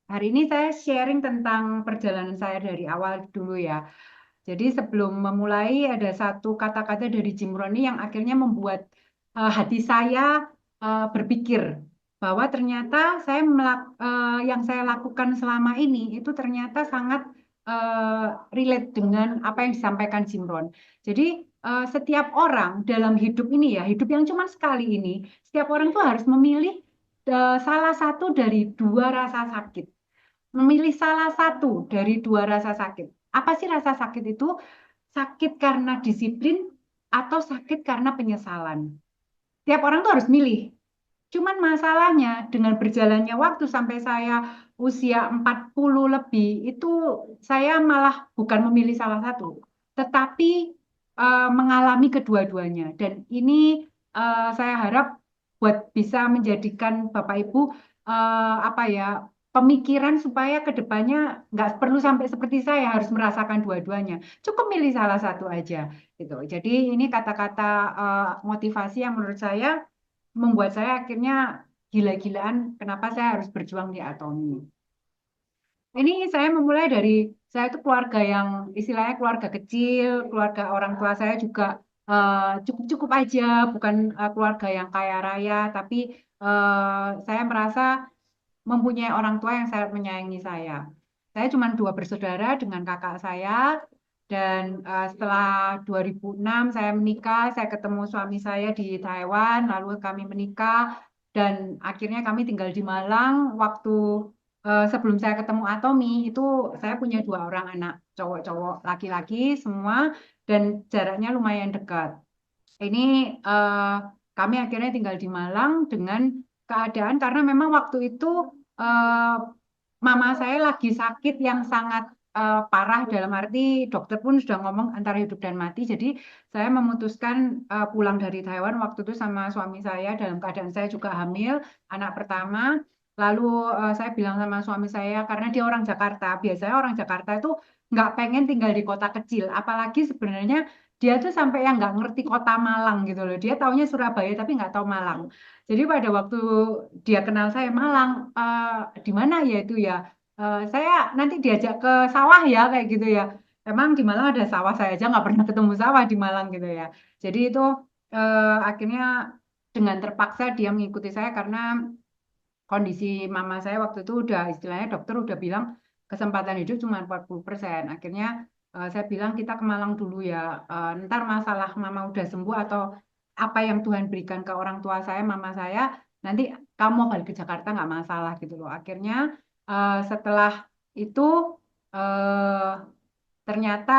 Hari ini saya sharing tentang perjalanan saya dari awal dulu ya. Jadi sebelum memulai ada satu kata-kata dari Jim Rohn yang akhirnya membuat hati saya berpikir bahwa ternyata yang saya lakukan selama ini itu ternyata sangat relate dengan apa yang disampaikan Jim Rohn. Jadi setiap orang dalam hidup ini ya, hidup yang cuma sekali ini, setiap orang tuh harus memilih salah satu dari dua rasa sakit, memilih salah satu dari dua rasa sakit. Apa sih rasa sakit itu? Sakit karena disiplin atau sakit karena penyesalan. Tiap orang tuh harus milih. Cuman masalahnya dengan berjalannya waktu sampai saya usia 40 lebih, itu saya malah bukan memilih salah satu, tetapi mengalami kedua-duanya. Dan ini saya harap buat bisa menjadikan Bapak Ibu apa ya, pemikiran supaya kedepannya nggak perlu sampai seperti saya harus merasakan dua-duanya. Cukup milih salah satu aja gitu. Jadi ini kata-kata motivasi yang menurut saya membuat saya akhirnya gila-gilaan kenapa saya harus berjuang di Atomi. Ini saya memulai dari saya itu keluarga yang istilahnya keluarga kecil, keluarga orang tua saya juga cukup-cukup aja, bukan keluarga yang kaya raya, tapi saya merasa mempunyai orang tua yang sangat menyayangi saya. Saya cuma dua bersaudara dengan kakak saya, dan setelah 2006 saya menikah, saya ketemu suami saya di Taiwan, lalu kami menikah, dan akhirnya kami tinggal di Malang. Waktu sebelum saya ketemu Atomi, itu saya punya dua orang anak cowok-cowok laki-laki semua, dan jaraknya lumayan dekat. Ini eh, kami akhirnya tinggal di Malang dengan keadaan karena memang waktu itu eh, mama saya lagi sakit yang sangat parah, dalam arti dokter pun sudah ngomong antara hidup dan mati. Jadi saya memutuskan pulang dari Taiwan waktu itu sama suami saya dalam keadaan saya juga hamil anak pertama. Lalu saya bilang sama suami saya karena dia orang Jakarta. Biasanya orang Jakarta itu nggak pengen tinggal di kota kecil, apalagi sebenarnya dia tuh sampai yang nggak ngerti kota Malang gitu loh. Dia taunya Surabaya tapi nggak tahu Malang. Jadi pada waktu dia kenal saya Malang, di mana ya itu ya? Saya nanti diajak ke sawah ya kayak gitu ya. Emang di Malang ada sawah, saya aja nggak pernah ketemu sawah di Malang gitu ya. Jadi itu akhirnya dengan terpaksa dia mengikuti saya karena kondisi mama saya waktu itu udah istilahnya dokter udah bilang kesempatan hidup cuma 40%. Akhirnya saya bilang kita ke Malang dulu ya. Ntar masalah mama udah sembuh atau apa yang Tuhan berikan ke orang tua saya, mama saya, nanti kamu mau balik ke Jakarta nggak masalah gitu loh. Akhirnya setelah itu eh, ternyata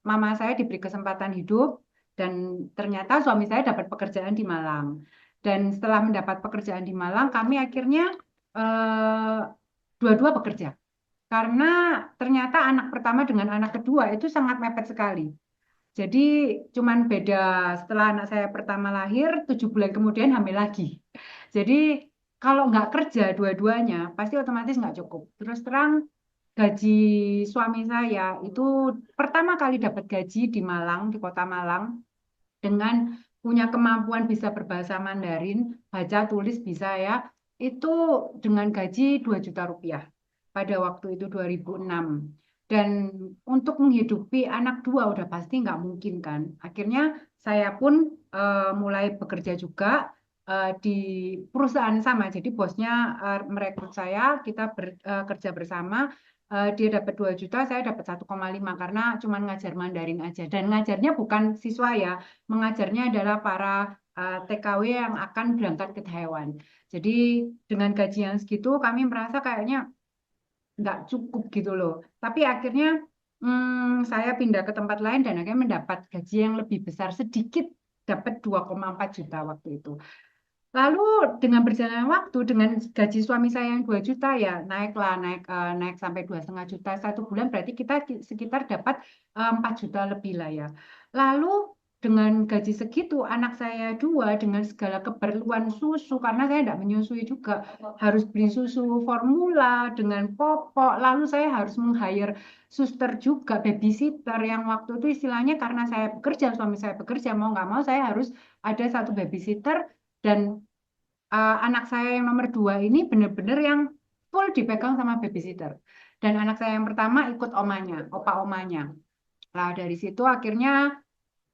mama saya diberi kesempatan hidup dan ternyata suami saya dapat pekerjaan di Malang. Dan setelah mendapat pekerjaan di Malang, kami akhirnya eh, dua-dua bekerja. Karena ternyata anak pertama dengan anak kedua itu sangat mepet sekali. Jadi cuman beda setelah anak saya pertama lahir, 7 bulan kemudian hamil lagi. Jadi kalau nggak kerja dua-duanya, pasti otomatis nggak cukup. Terus terang gaji suami saya itu pertama kali dapat gaji di Malang, di kota Malang, dengan punya kemampuan bisa berbahasa Mandarin, baca tulis bisa ya, itu dengan gaji 2 juta rupiah pada waktu itu 2006. Dan untuk menghidupi anak dua udah pasti nggak mungkin kan. Akhirnya saya pun mulai bekerja juga di perusahaan sama. Jadi bosnya merekrut saya, kita kerja bersama. Dia dapat 2 juta, saya dapat 1,5 karena cuma ngajar Mandarin aja. Dan ngajarnya bukan siswa ya, mengajarnya adalah para TKW yang akan berangkat ke Taiwan. Jadi dengan gaji yang segitu kami merasa kayaknya nggak cukup gitu loh. Tapi akhirnya saya pindah ke tempat lain dan akhirnya mendapat gaji yang lebih besar sedikit, dapat 2,4 juta waktu itu. Lalu dengan berjalannya waktu, dengan gaji suami saya yang 2 juta ya naiklah, naik sampai 2,5 juta satu bulan, berarti kita sekitar dapat 4 juta lebih lah ya. Lalu dengan gaji segitu, anak saya dua dengan segala keperluan susu, karena saya tidak menyusui juga, harus beli susu formula dengan popok, lalu saya harus meng-hire suster juga, babysitter yang waktu itu istilahnya karena saya bekerja, suami saya bekerja, mau nggak mau saya harus ada satu babysitter. Dan anak saya yang nomor dua ini benar-benar yang full dipegang sama babysitter. Dan anak saya yang pertama ikut omanya, opa omanya. Nah, dari situ akhirnya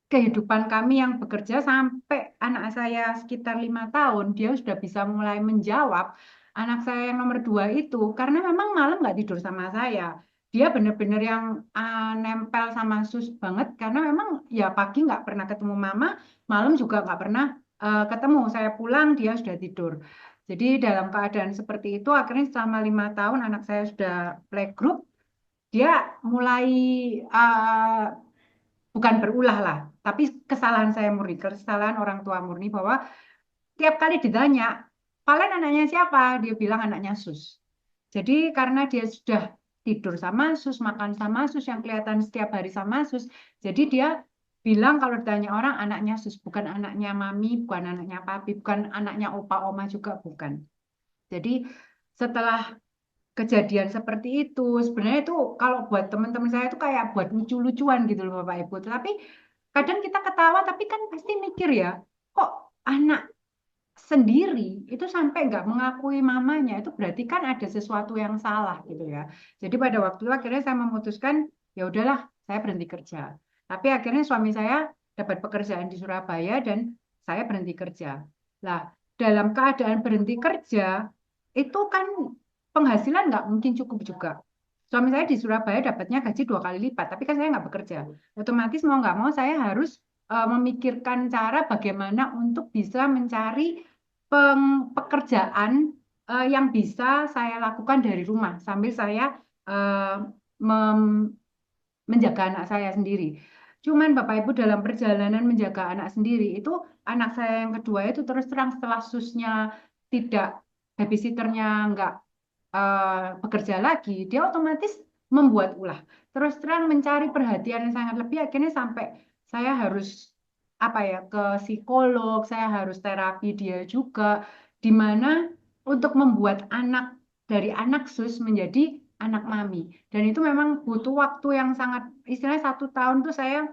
kehidupan kami yang bekerja sampai anak saya sekitar 5 tahun, dia sudah bisa mulai menjawab. Anak saya yang nomor 2 itu, karena memang malam nggak tidur sama saya. Dia benar-benar yang nempel sama sus banget, karena memang ya pagi nggak pernah ketemu mama, malam juga nggak pernah ketemu. Saya pulang, dia sudah tidur. Jadi dalam keadaan seperti itu, akhirnya selama 5 tahun anak saya sudah playgroup, dia mulai uh, bukan berulah lah, tapi kesalahan saya murni, kesalahan orang tua murni bahwa tiap kali ditanya, kalian anaknya siapa? Dia bilang anaknya sus. Jadi karena dia sudah tidur sama sus, makan sama sus, yang kelihatan setiap hari sama sus, jadi dia bilang kalau ditanya orang anaknya sus, bukan anaknya mami, bukan anaknya papi, bukan anaknya opa oma juga bukan. Jadi setelah kejadian seperti itu sebenarnya itu kalau buat teman-teman saya itu kayak buat lucu-lucuan gitu loh Bapak Ibu, tapi kadang kita ketawa tapi kan pasti mikir ya, kok anak sendiri itu sampai nggak mengakui mamanya, itu berarti kan ada sesuatu yang salah gitu ya. Jadi pada waktu itu akhirnya saya memutuskan ya udahlah, saya berhenti kerja. Tapi akhirnya suami saya dapat pekerjaan di Surabaya dan saya berhenti kerja. Lah, dalam keadaan berhenti kerja itu kan penghasilan nggak mungkin cukup juga. Suami saya di Surabaya dapatnya gaji 2 kali lipat, tapi kan saya nggak bekerja. Otomatis mau nggak mau saya harus memikirkan cara bagaimana untuk bisa mencari pekerjaan yang bisa saya lakukan dari rumah sambil saya eh, mem- menjaga anak saya sendiri. Cuman Bapak Ibu dalam perjalanan menjaga anak sendiri itu anak saya yang kedua itu terus terang setelah susnya tidak babysitternya nggak bekerja lagi, dia otomatis membuat ulah. Terus terang mencari perhatian yang sangat lebih, akhirnya sampai saya harus apa ya ke psikolog, saya harus terapi dia juga, di mana untuk membuat anak dari anak sus menjadi anak mami. Dan itu memang butuh waktu yang sangat, istilahnya 1 tahun tuh saya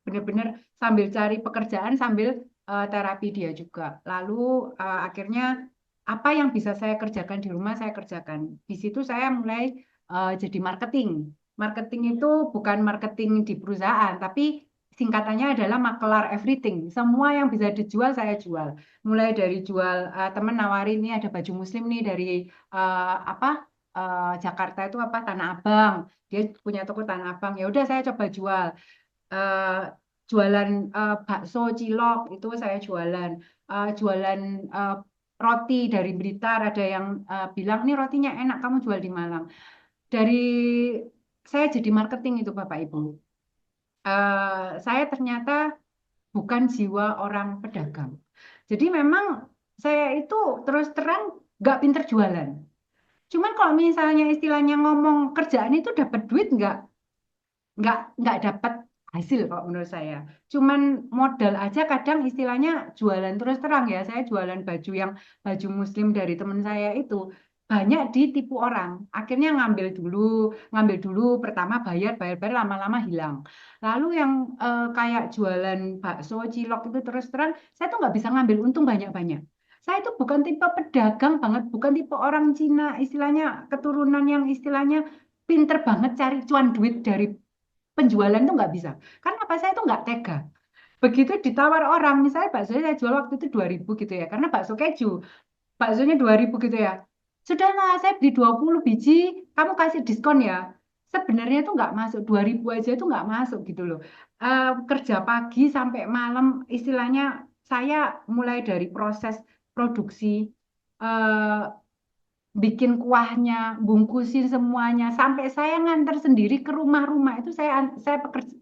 benar-benar sambil cari pekerjaan sambil terapi dia juga. Lalu akhirnya apa yang bisa saya kerjakan di rumah saya kerjakan. Di situ saya mulai jadi marketing. Marketing itu bukan marketing di perusahaan, tapi singkatannya adalah makelar everything. Semua yang bisa dijual saya jual. Mulai dari jual temen nawarin ini ada baju muslim nih dari apa Jakarta itu apa Tanah Abang. Dia punya toko Tanah Abang. Ya udah saya coba jual eh, jualan bakso cilok itu saya jualan. Jualan eh, roti dari Blitar ada yang bilang nih rotinya enak kamu jual di Malang. Dari saya jadi marketing itu Bapak Ibu. Saya ternyata bukan jiwa orang pedagang. Jadi memang saya itu terus terang nggak pinter jualan. Cuman kalau misalnya istilahnya ngomong kerjaan itu dapat duit nggak dapat hasil kalau menurut saya. Cuman modal aja kadang istilahnya jualan terus terang ya. Saya jualan baju yang baju muslim dari teman saya itu banyak ditipu orang. Akhirnya ngambil dulu pertama bayar bayar bayar lama-lama hilang. Lalu yang kayak jualan bakso cilok itu terus terang saya tuh nggak bisa ngambil untung banyak-banyak. Saya itu bukan tipe pedagang banget, bukan tipe orang Cina, istilahnya keturunan yang istilahnya pinter banget cari cuan duit dari penjualan tuh nggak bisa. Karena apa? Saya tuh nggak tega. Begitu ditawar orang, misalnya bakso saya jual waktu itu 2.000 gitu ya, karena bakso keju, baksonya 2.000 gitu ya. Sudahlah, saya beli 20 biji, kamu kasih diskon ya. Sebenarnya tuh nggak masuk, 2.000 aja itu nggak masuk gitu loh. Kerja pagi sampai malam, istilahnya saya mulai dari proses produksi, eh, bikin kuahnya, bungkusin semuanya, sampai saya nganter sendiri ke rumah-rumah itu saya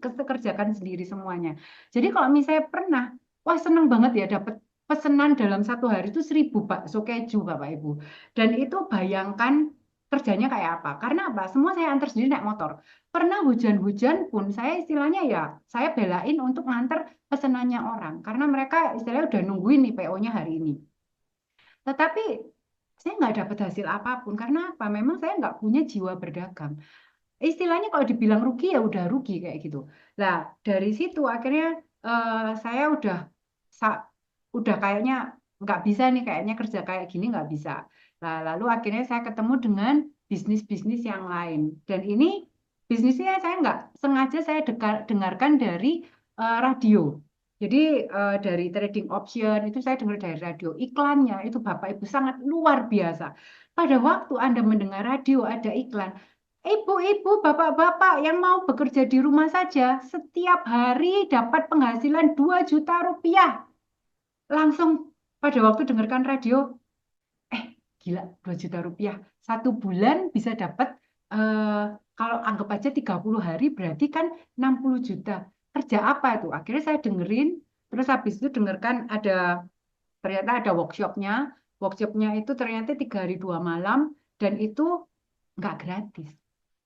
kerjakan sendiri semuanya. Jadi kalau misalnya pernah, wah seneng banget ya dapat pesanan dalam 1 hari itu 1.000 bakso keju Bapak Ibu. Dan itu bayangkan kerjanya kayak apa? Karena apa? Semua saya antar sendiri naik motor. Pernah hujan-hujan pun saya istilahnya ya saya belain untuk nganter pesanannya orang karena mereka istilahnya udah nungguin nih PO-nya hari ini. Tetapi saya nggak dapat hasil apapun karena apa? Memang saya nggak punya jiwa berdagang. Istilahnya kalau dibilang rugi ya udah rugi kayak gitu. Nah dari situ akhirnya saya udah kayaknya nggak bisa nih kayaknya kerja kayak gini nggak bisa. Nah, lalu akhirnya saya ketemu dengan bisnis-bisnis yang lain. Dan ini bisnisnya saya nggak sengaja saya dengarkan dari radio. Jadi dari trading option itu saya dengar dari radio. Iklannya itu Bapak Ibu sangat luar biasa. Pada waktu Anda mendengar radio ada iklan, ibu-ibu, bapak-bapak yang mau bekerja di rumah saja, setiap hari dapat penghasilan 2 juta rupiah. Langsung pada waktu dengarkan radio, eh gila 2 juta rupiah. Satu bulan bisa dapat, eh, kalau anggap aja 30 hari berarti kan 60 juta. Kerja apa itu? Akhirnya saya dengerin, terus habis itu dengarkan ternyata ada workshopnya. Workshopnya itu ternyata 3 hari 2 malam dan itu nggak gratis.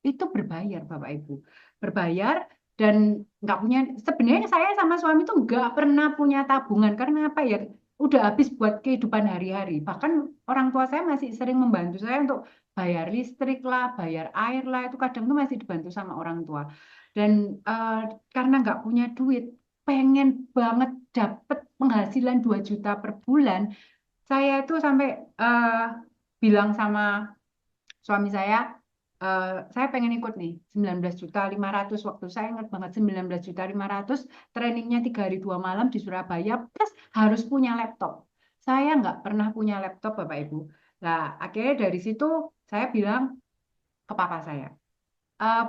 Itu berbayar Bapak Ibu. Berbayar dan nggak punya, sebenarnya saya sama suami itu nggak pernah punya tabungan karena apa ya? Udah habis buat kehidupan hari-hari. Bahkan orang tua saya masih sering membantu saya untuk bayar listrik lah, bayar air lah, itu kadang tuh masih dibantu sama orang tua. Dan eh, karena nggak punya duit, pengen banget dapet penghasilan 2 juta per bulan, saya itu sampai eh, bilang sama suami saya pengen ikut nih 19.500.000 waktu saya ingat banget 19.500.000 trainingnya 3 hari 2 malam di Surabaya plus harus punya laptop. Saya nggak pernah punya laptop Bapak Ibu. Nah akhirnya dari situ saya bilang ke papa saya,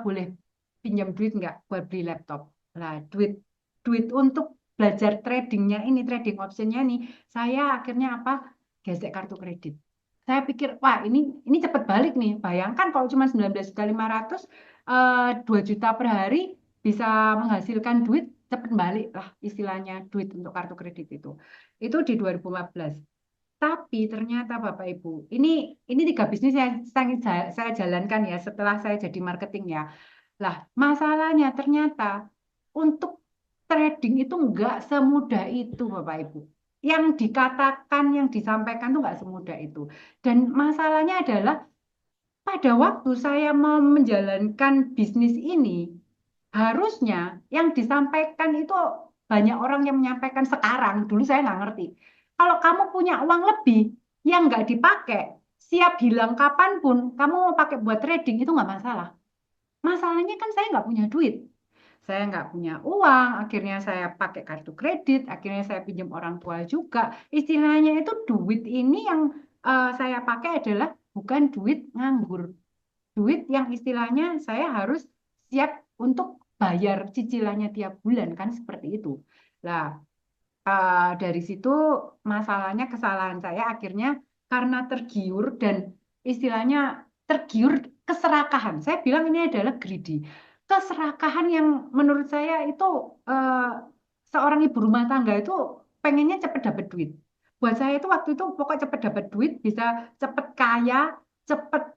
boleh pinjam duit nggak buat beli laptop. Nah duit duit untuk belajar tradingnya ini trading optionnya nih saya akhirnya apa, gesek kartu kredit. Saya pikir, wah ini cepet balik nih. Bayangkan kalau cuma 19.500.000, 2 juta per hari bisa menghasilkan duit cepet balik lah istilahnya duit untuk kartu kredit itu. Itu di 2015. Tapi ternyata Bapak Ibu, ini 3 bisnis yang saya jalankan ya setelah saya jadi marketing ya. Lah, masalahnya ternyata untuk trading itu nggak semudah itu, Bapak Ibu. Yang dikatakan, yang disampaikan tuh nggak semudah itu. Dan masalahnya adalah pada waktu saya mau menjalankan bisnis ini, harusnya yang disampaikan itu banyak orang yang menyampaikan sekarang. Dulu saya nggak ngerti. Kalau kamu punya uang lebih yang nggak dipakai, siap hilang kapanpun, kamu mau pakai buat trading itu nggak masalah. Masalahnya kan saya nggak punya duit. Saya nggak punya uang, akhirnya saya pakai kartu kredit, akhirnya saya pinjam orang tua juga. Istilahnya itu duit ini yang saya pakai adalah bukan duit nganggur. Duit yang istilahnya saya harus siap untuk bayar cicilannya tiap bulan, kan seperti itu. Nah, dari situ masalahnya kesalahan saya akhirnya karena tergiur dan istilahnya tergiur keserakahan. Saya bilang ini adalah greedy. Keserakahan yang menurut saya itu eh, seorang ibu rumah tangga itu pengennya cepet dapat duit. Buat saya itu waktu itu pokok cepet dapat duit, bisa cepet kaya, cepet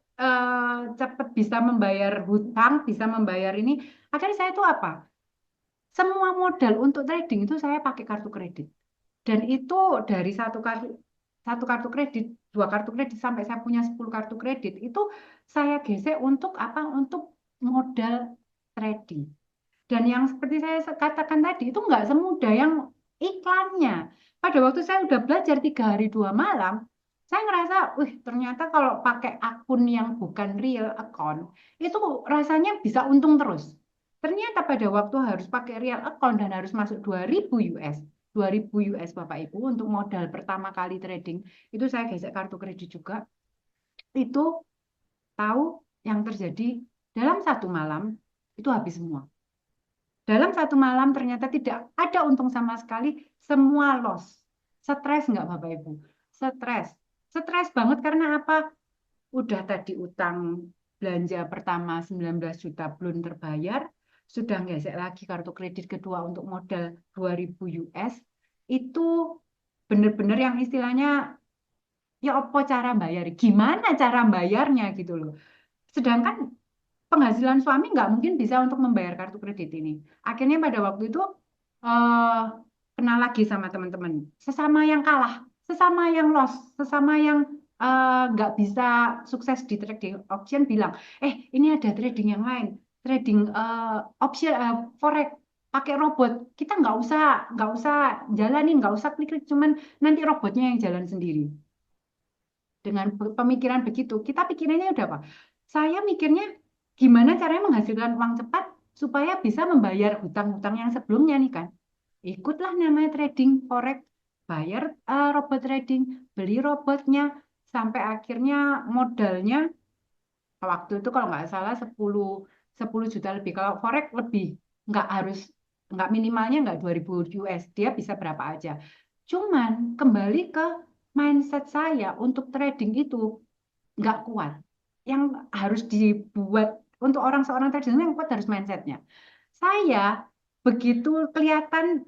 cepet bisa membayar hutang, bisa membayar ini. Akhirnya saya itu apa? Semua modal untuk trading itu saya pakai kartu kredit. Dan itu dari satu kartu kredit, 2 kartu kredit sampai saya punya 10 kartu kredit itu saya gesek untuk apa? Untuk modal trading. Dan yang seperti saya katakan tadi itu nggak semudah yang iklannya. Pada waktu saya udah belajar 3 hari 2 malam, saya ngerasa, wih ternyata kalau pakai akun yang bukan real account, itu rasanya bisa untung terus. Ternyata pada waktu harus pakai real account dan harus masuk 2.000 US, 2.000 US Bapak Ibu untuk modal pertama kali trading, itu saya gesek kartu kredit juga. Itu tahu yang terjadi dalam satu malam, itu habis semua. Dalam satu malam ternyata tidak ada untung sama sekali, semua loss. Stres nggak Bapak Ibu? Stres. Stres banget karena apa? Udah tadi utang belanja pertama 19 juta belum terbayar, sudah ngesek lagi kartu kredit kedua untuk modal 2.000 US, itu benar-benar yang istilahnya ya apa cara bayar? Gimana cara bayarnya gitu loh. Sedangkan penghasilan suami nggak mungkin bisa untuk membayar kartu kredit ini. Akhirnya pada waktu itu eh, kenal lagi sama teman-teman, sesama yang kalah, sesama yang loss, sesama yang nggak bisa sukses di trading option bilang, ini ada trading yang lain, trading option forex pakai robot, kita nggak usah jalanin, nggak usah klik-klik, cuman nanti robotnya yang jalan sendiri. Dengan pemikiran begitu, kita pikirannya udah apa? Saya mikirnya gimana caranya menghasilkan uang cepat supaya bisa membayar hutang-hutang yang sebelumnya nih kan. Ikutlah namanya trading forex, bayar robot trading, beli robotnya, sampai akhirnya modalnya waktu itu kalau nggak salah 10 juta lebih. Kalau forex lebih, nggak harus, nggak minimalnya nggak 2000 US, dia bisa berapa aja. Cuman kembali ke mindset saya untuk trading itu nggak kuat. Yang harus dibuat untuk seorang trader yang kuat harus mindsetnya. Saya begitu kelihatan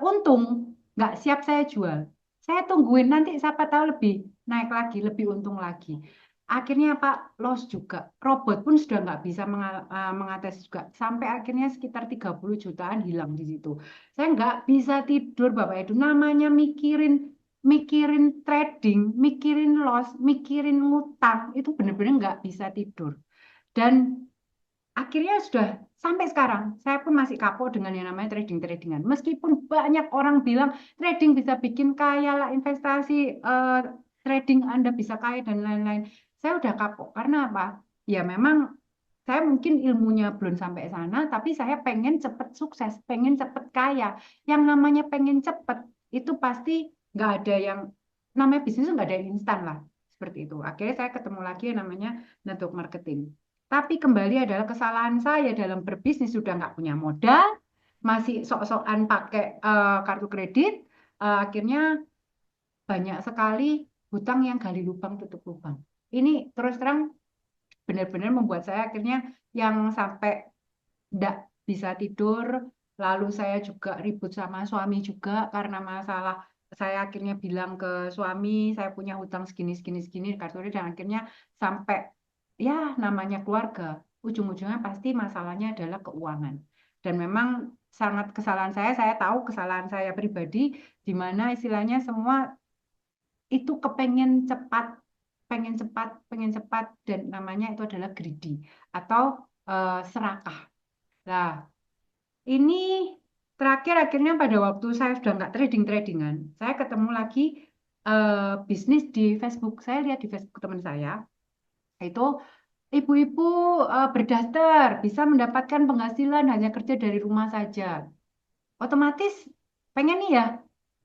untung, nggak siap saya jual. Saya tungguin nanti siapa tahu lebih naik lagi, lebih untung lagi. Akhirnya Pak loss juga. Robot pun sudah nggak bisa mengatasi juga. Sampai akhirnya sekitar 30 jutaan hilang di situ. Saya nggak bisa tidur Bapak Edu. Namanya mikirin mikirin trading, mikirin loss, mikirin ngutang, itu benar-benar nggak bisa tidur. Dan akhirnya sudah sampai sekarang, saya pun masih kapok dengan yang namanya trading-tradingan. Meskipun banyak orang bilang trading bisa bikin kaya lah, investasi trading Anda bisa kaya dan lain-lain. Saya udah kapok. Karena apa? Ya memang saya mungkin ilmunya belum sampai sana, tapi saya pengen cepet sukses, pengen cepet kaya. Yang namanya pengen cepet, itu pasti nggak ada yang, namanya bisnis nggak ada yang instan lah. Seperti itu. Akhirnya saya ketemu lagi yang namanya network marketing. Tapi kembali adalah kesalahan saya dalam berbisnis sudah nggak punya modal, masih sok-sokan pakai kartu kredit, akhirnya banyak sekali hutang yang gali lubang tutup lubang. Ini terus terang benar-benar membuat saya akhirnya yang sampai tidak bisa tidur, lalu saya juga ribut sama suami juga karena masalah. Saya akhirnya bilang ke suami, saya punya hutang segini, segini, segini, kartu kredit, dan akhirnya sampai, ya namanya keluarga, ujung-ujungnya pasti masalahnya adalah keuangan. Dan memang sangat kesalahan saya tahu kesalahan saya pribadi, di mana istilahnya semua itu kepengen cepat, pengen cepat, pengen cepat, dan namanya itu adalah greedy atau serakah. Nah, ini terakhir akhirnya pada waktu saya sudah nggak trading-tradingan, saya ketemu lagi bisnis di Facebook. Saya lihat di Facebook teman saya, itu ibu-ibu berdaster bisa mendapatkan penghasilan hanya kerja dari rumah saja. Otomatis pengen nih ya,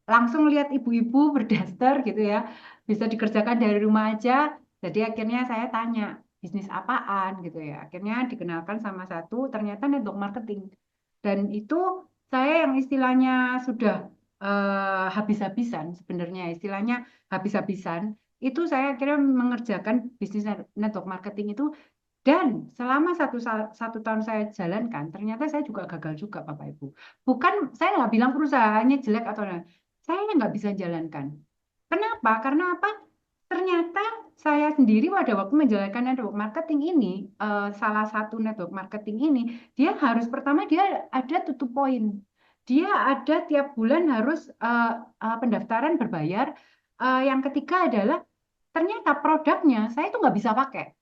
langsung lihat ibu-ibu berdaster gitu ya, bisa dikerjakan dari rumah aja. Jadi akhirnya saya tanya, bisnis apaan gitu ya. Akhirnya dikenalkan sama satu, ternyata network marketing. Dan itu saya yang istilahnya sudah habis-habisan sebenarnya, istilahnya habis-habisan. Itu saya akhirnya mengerjakan bisnis network marketing itu, dan selama satu tahun saya jalankan, ternyata saya juga gagal juga, Bapak Ibu. Bukan, saya nggak bilang perusahaannya jelek atau lain. Saya nggak bisa jalankan. Kenapa? Karena apa? Ternyata saya sendiri pada waktu menjalankan network marketing ini, salah satu network marketing ini, dia harus pertama dia ada tutup poin. Dia ada tiap bulan harus pendaftaran berbayar. Yang ketiga adalah ternyata produknya saya itu nggak bisa pakai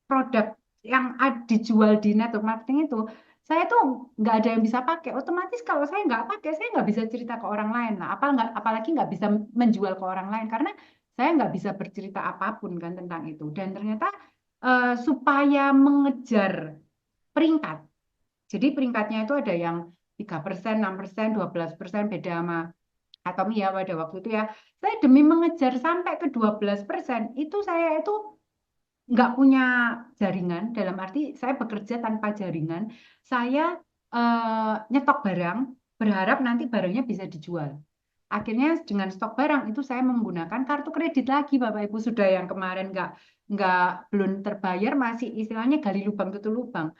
produk yang dijual di network marketing itu, saya tuh nggak ada yang bisa pakai. Otomatis kalau saya nggak pakai, saya nggak bisa cerita ke orang lain. Nah, apalagi nggak bisa menjual ke orang lain karena saya nggak bisa bercerita apapun kan tentang itu. Dan ternyata supaya mengejar peringkat, jadi peringkatnya itu ada yang 3%, 6%, 12%, beda sama Atomi ya pada waktu itu ya. Saya demi mengejar sampai ke 12%, itu saya itu nggak punya jaringan, dalam arti saya bekerja tanpa jaringan, saya nyetok barang, berharap nanti barangnya bisa dijual. Akhirnya dengan stok barang itu saya menggunakan kartu kredit lagi, Bapak Ibu, sudah yang kemarin nggak belum terbayar, masih istilahnya gali lubang tutup lubang.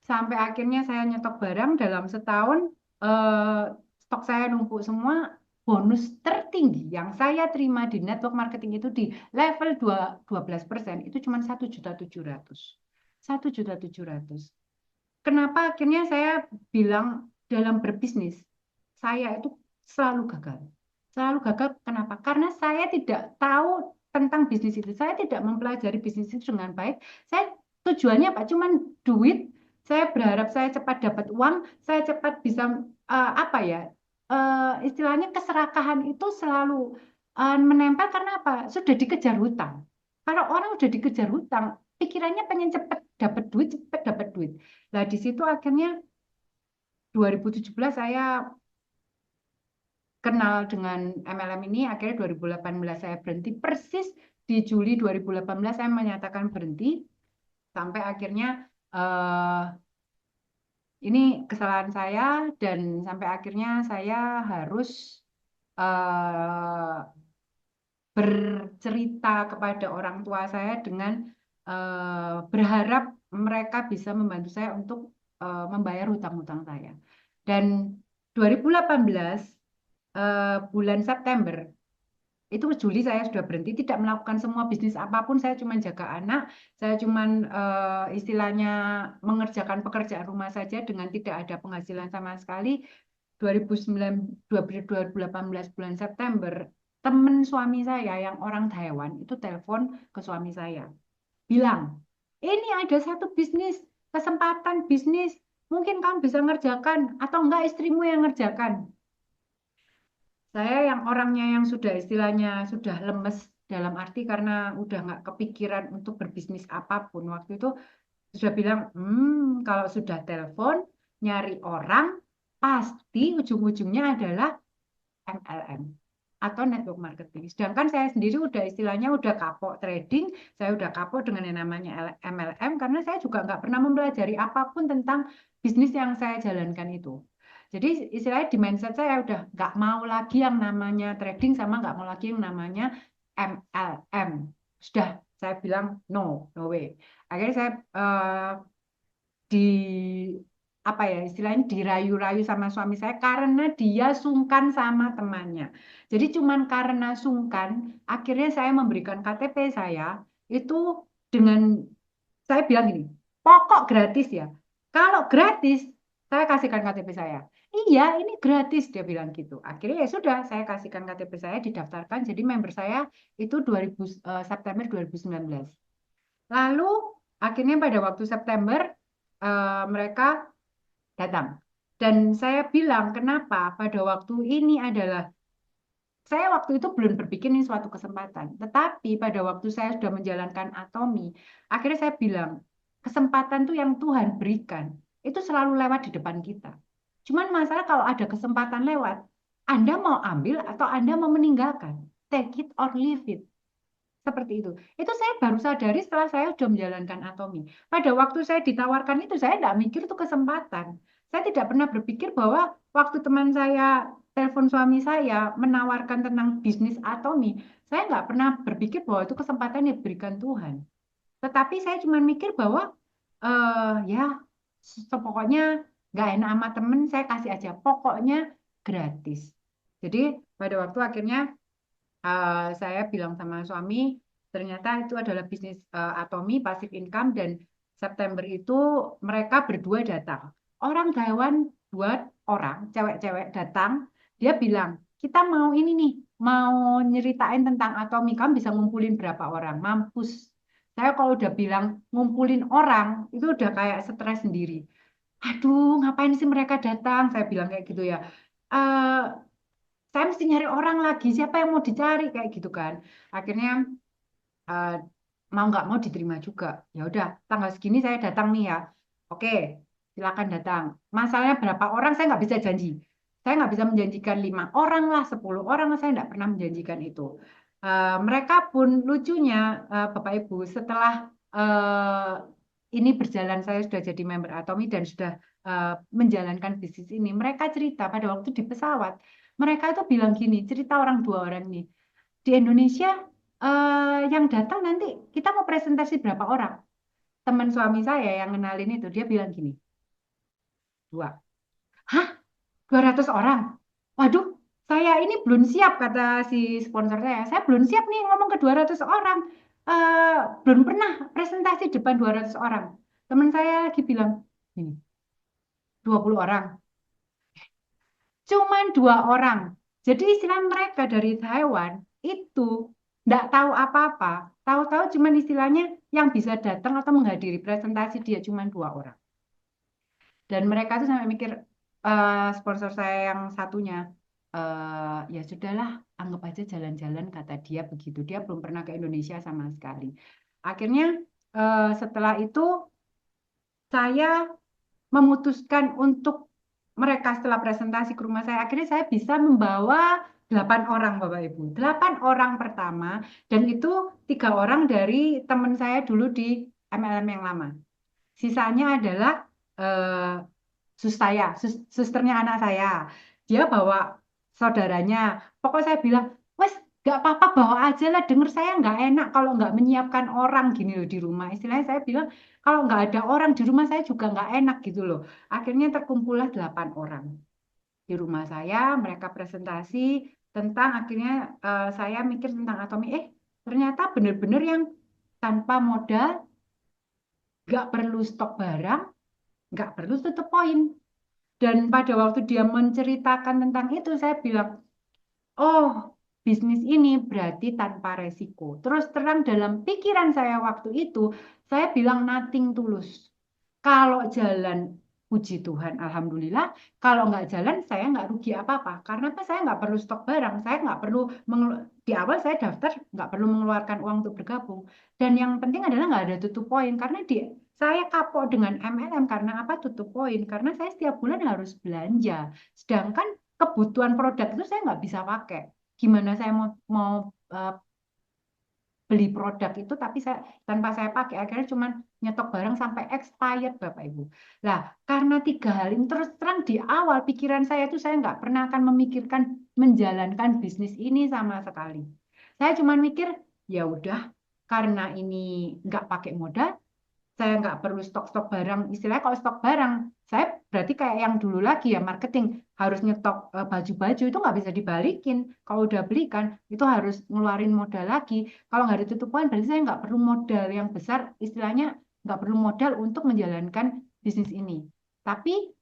Sampai akhirnya saya nyetok barang dalam setahun, eh, stok saya numpuk semua. Bonus tertinggi yang saya terima di network marketing itu di level 12% itu cuma 1.700.000. 1.700.000. Kenapa akhirnya saya bilang dalam berbisnis saya itu selalu gagal. Selalu gagal kenapa? Karena saya tidak tahu tentang bisnis itu. Saya tidak mempelajari bisnis itu dengan baik. Saya tujuannya apa? Cuman duit. Saya berharap saya cepat dapat uang, saya cepat bisa apa ya? Istilahnya keserakahan itu selalu menempel karena apa? Sudah dikejar hutang. Kalau orang udah dikejar hutang, pikirannya pengen cepet dapat duit. Nah, di situ akhirnya 2017 saya kenal dengan MLM ini, akhirnya 2018 saya berhenti. Persis di Juli 2018 saya menyatakan berhenti, sampai akhirnya eh, ini kesalahan saya, dan sampai akhirnya saya harus eh, bercerita kepada orang tua saya dengan berharap mereka bisa membantu saya untuk membayar hutang-hutang saya. Dan 2018 bulan September itu Juli saya sudah berhenti, tidak melakukan semua bisnis apapun. Saya cuma jaga anak, saya cuma istilahnya mengerjakan pekerjaan rumah saja dengan tidak ada penghasilan sama sekali. 2009 2018 bulan September, teman suami saya yang orang Taiwan itu telepon ke suami saya, bilang, ini ada satu bisnis, kesempatan bisnis, mungkin kamu bisa ngerjakan atau enggak istrimu yang ngerjakan. Saya yang orangnya yang sudah istilahnya sudah lemes, dalam arti karena udah nggak kepikiran untuk berbisnis apapun waktu itu, sudah bilang, kalau sudah telepon nyari orang pasti ujung-ujungnya adalah MLM atau network marketing. Sedangkan saya sendiri udah istilahnya udah kapok trading, saya udah kapok dengan yang namanya MLM, karena saya juga nggak pernah mempelajari apapun tentang bisnis yang saya jalankan itu. Jadi istilahnya di mindset saya udah nggak mau lagi yang namanya trading, sama nggak mau lagi yang namanya MLM. Sudah saya bilang no, no way. Akhirnya saya di apa ya istilahnya dirayu-rayu sama suami saya karena dia sungkan sama temannya. Jadi cuman karena sungkan, akhirnya saya memberikan KTP saya itu dengan saya bilang gini, pokok gratis ya. Kalau gratis, saya kasihkan KTP saya. Iya, ini gratis, dia bilang gitu. Akhirnya ya sudah, saya kasihkan KTP saya, didaftarkan. Jadi member saya itu September 2019. Lalu akhirnya pada waktu September mereka datang. Dan saya bilang kenapa pada waktu ini adalah saya waktu itu belum berpikir ini suatu kesempatan. Tetapi pada waktu saya sudah menjalankan Atomi, akhirnya saya bilang kesempatan tuh yang Tuhan berikan itu selalu lewat di depan kita. Cuman masalah kalau ada kesempatan lewat, Anda mau ambil atau Anda mau meninggalkan. Take it or leave it. Seperti itu. Itu saya baru sadari setelah saya sudah menjalankan Atomi. Pada waktu saya ditawarkan itu, saya tidak mikir itu kesempatan. Saya tidak pernah berpikir bahwa waktu teman saya telepon suami saya menawarkan tentang bisnis Atomi, saya nggak pernah berpikir bahwa itu kesempatan yang diberikan Tuhan. Tetapi saya cuma mikir bahwa ya pokoknya nggak enak sama temen, saya kasih aja. Pokoknya gratis. Jadi pada waktu akhirnya saya bilang sama suami, ternyata itu adalah bisnis Atomi, passive income, dan September itu mereka berdua datang. Orang Taiwan, dua orang, cewek-cewek datang, dia bilang, kita mau ini nih, mau nyeritain tentang Atomi, kamu bisa ngumpulin berapa orang? Mampus. Saya kalau udah bilang ngumpulin orang, itu udah kayak stres sendiri. Aduh, ngapain sih mereka datang? Saya bilang kayak gitu ya. Eh, saya mesti nyari orang lagi, siapa yang mau dicari kayak gitu kan. Akhirnya eh, mau nggak mau diterima juga. Ya udah, tanggal segini saya datang nih ya. Oke, silakan datang. Masalahnya berapa orang saya nggak bisa janji. Saya nggak bisa menjanjikan 5 orang lah, 10 orang lah, saya nggak pernah menjanjikan itu. Mereka pun lucunya, Bapak Ibu, setelah ini berjalan, saya sudah jadi member Atomi dan sudah menjalankan bisnis ini. Mereka cerita pada waktu di pesawat, mereka itu bilang gini, cerita orang dua orang nih. Di Indonesia yang datang nanti kita mau presentasi berapa orang? Teman suami saya yang kenalin itu, dia bilang gini, dua. Hah? 200 orang? Waduh, saya ini belum siap, kata si sponsor saya. Saya belum siap nih ngomong ke 200 orang. Eh, belum pernah presentasi depan 200 orang. Teman saya lagi bilang, ini 20 orang. Cuman 2 orang. Jadi istilah mereka dari Taiwan itu nggak tahu apa-apa. Tahu-tahu cuman istilahnya yang bisa datang atau menghadiri presentasi dia cuman 2 orang. Dan mereka tuh sampai mikir, sponsor saya yang satunya, Ya sudahlah, anggap aja jalan-jalan, kata dia begitu. Dia belum pernah ke Indonesia sama sekali. Akhirnya setelah itu saya memutuskan untuk mereka setelah presentasi ke rumah saya. Akhirnya saya bisa membawa 8 orang, Bapak Ibu. 8 orang pertama, dan itu 3 orang dari teman saya dulu di MLM yang lama. Sisanya adalah eh, susternya anak saya. Dia bawa saudaranya. Pokoknya saya bilang, wes nggak apa-apa, bawa aja lah. Dengar saya nggak enak kalau nggak menyiapkan orang gini loh di rumah. Istilahnya saya bilang, kalau nggak ada orang di rumah saya juga nggak enak gitu loh. Akhirnya terkumpullah 8 orang di rumah saya. Mereka presentasi tentang, akhirnya saya mikir tentang Atomi. Ternyata benar-benar yang tanpa modal, nggak perlu stok barang, nggak perlu tutup poin. Dan pada waktu dia menceritakan tentang itu, saya bilang, oh, bisnis ini berarti tanpa resiko. Terus terang dalam pikiran saya waktu itu, saya bilang nothing tulus. Kalau jalan, puji Tuhan, Alhamdulillah. Kalau nggak jalan, saya nggak rugi apa-apa. Karena apa? Saya nggak perlu stok barang. Saya nggak perlu, di awal saya daftar, nggak perlu mengeluarkan uang untuk bergabung. Dan yang penting adalah nggak ada tutup poin. Karena saya kapok dengan MLM. Karena apa tutup poin? Karena saya setiap bulan harus belanja. Sedangkan kebutuhan produk itu saya nggak bisa pakai. Gimana saya mau eh, beli produk itu tapi tanpa saya pakai, akhirnya cuma nyetok barang sampai expired, Bapak Ibu. Lah, karena 3 hal ini, terus terang di awal pikiran saya itu saya nggak pernah akan memikirkan menjalankan bisnis ini sama sekali. Saya cuma mikir, ya udah, karena ini nggak pakai modal, saya nggak perlu stok-stok barang. Istilahnya kalau stok barang, saya berarti kayak yang dulu lagi ya, marketing. Harus nyetok baju-baju, itu nggak bisa dibalikin. Kalau udah beli kan, itu harus ngeluarin modal lagi. Kalau nggak ditutup poin, berarti saya nggak perlu modal yang besar. Istilahnya nggak perlu modal untuk menjalankan bisnis ini. Tapi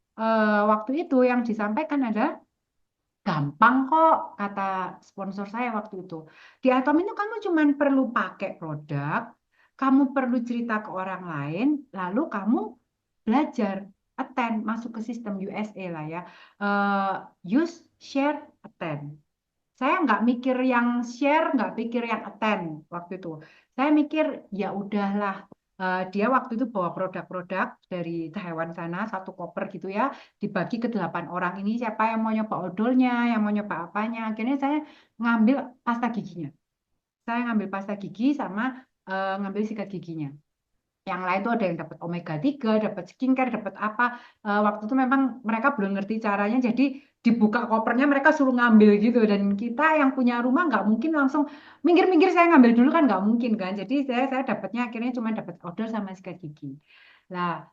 waktu itu yang disampaikan adalah, gampang kok, kata sponsor saya waktu itu. Di Atom itu kamu cuma perlu pakai produk, kamu perlu cerita ke orang lain, lalu kamu belajar, attend, masuk ke sistem USA lah ya. Use, share, attend. Saya nggak mikir yang share, nggak pikir yang attend waktu itu. Saya mikir, ya udahlah. Dia waktu itu bawa produk-produk dari Taiwan sana, satu koper gitu ya, dibagi ke 8 orang ini. Siapa yang mau nyoba odolnya, yang mau nyoba apanya. Akhirnya saya ngambil pasta giginya. Saya ngambil pasta gigi sama ngambil sikat giginya. Yang lain tuh ada yang dapat omega 3, dapat skincare, dapat apa. Waktu itu memang mereka belum ngerti caranya, jadi dibuka kopernya mereka suruh ngambil gitu. Dan kita yang punya rumah nggak mungkin langsung minggir-minggir saya ngambil dulu kan, nggak mungkin kan. Jadi saya dapatnya akhirnya cuma dapat odol sama sikat gigi. Nah,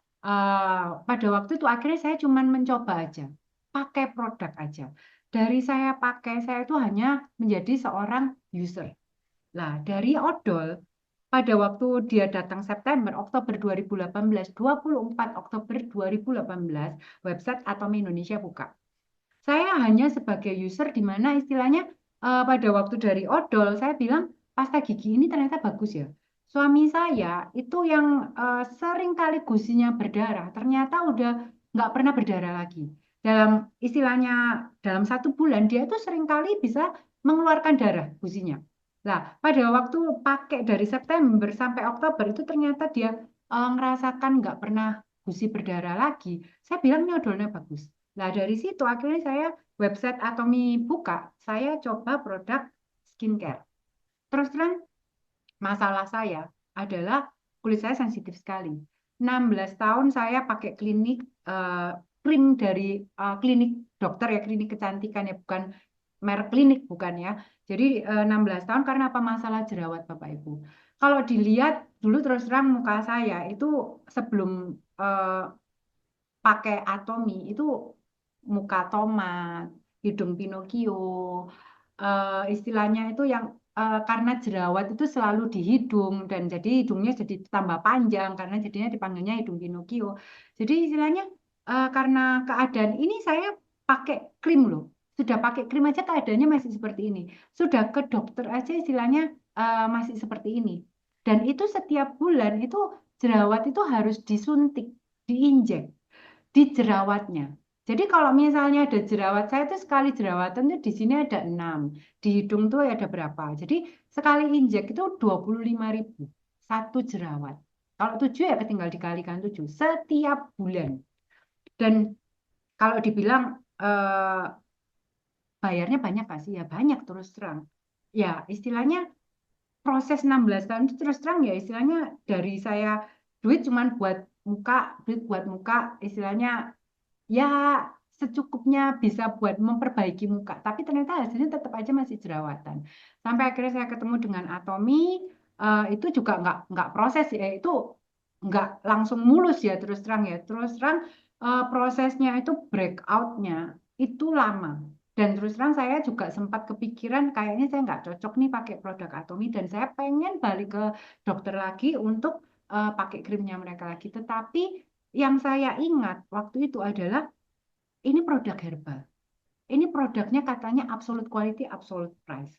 pada waktu itu akhirnya saya cuma mencoba aja, pakai produk aja. Dari saya pakai, saya itu hanya menjadi seorang user. Nah, dari odol, pada waktu dia datang September, Oktober 2018, 24 Oktober 2018, website Atomi Indonesia buka. Saya hanya sebagai user di mana istilahnya pada waktu dari odol, saya bilang pasta gigi ini ternyata bagus ya. Suami saya itu yang sering kali gusinya berdarah, ternyata udah nggak pernah berdarah lagi. Dalam istilahnya, dalam 1 bulan dia itu sering kali bisa mengeluarkan darah gusinya. Nah, pada waktu pakai dari September sampai Oktober itu ternyata dia ngerasakan nggak pernah gusi berdarah lagi. Saya bilang ini odolnya bagus. Nah, dari situ akhirnya saya website Atomi buka, saya coba produk skincare. Terus terang masalah saya adalah kulit saya sensitif sekali. 16 tahun saya pakai krim dari klinik dokter ya, klinik kecantikan ya, bukan merek klinik, bukan ya. Jadi 16 tahun karena apa? Masalah jerawat, Bapak Ibu. Kalau dilihat dulu terus terang muka saya itu sebelum eh, pakai Atomi itu muka tomat, hidung Pinocchio, istilahnya itu yang karena jerawat itu selalu di hidung dan jadi hidungnya jadi tambah panjang karena jadinya dipanggilnya hidung Pinocchio. Jadi istilahnya karena keadaan ini saya pakai krim loh. Sudah pakai krim aja keadaannya masih seperti ini. Sudah ke dokter aja istilahnya masih seperti ini. Dan itu setiap bulan itu jerawat itu harus disuntik, diinjek di jerawatnya. Jadi kalau misalnya ada jerawat, saya tuh sekali jerawatan tuh di sini ada 6, di hidung tuh ada berapa. Jadi sekali injek itu 25.000 satu jerawat. Kalau 7 ya tinggal dikalikan 7 setiap bulan. Dan kalau dibilang eh, bayarnya banyak nggak sih? Ya banyak terus terang. Ya istilahnya proses 16 tahun itu terus terang ya istilahnya dari saya duit cuman buat muka, duit buat muka istilahnya ya secukupnya bisa buat memperbaiki muka. Tapi ternyata hasilnya tetap aja masih jerawatan. Sampai akhirnya saya ketemu dengan Atomy, itu juga nggak proses ya, itu nggak langsung mulus ya terus terang ya. Terus terang prosesnya itu breakoutnya itu lama. Dan terus terang saya juga sempat kepikiran kayaknya saya nggak cocok nih pakai produk Atomy dan saya pengen balik ke dokter lagi untuk pakai krimnya mereka lagi. Tetapi yang saya ingat waktu itu adalah ini produk herbal. Ini produknya katanya absolute quality, absolute price.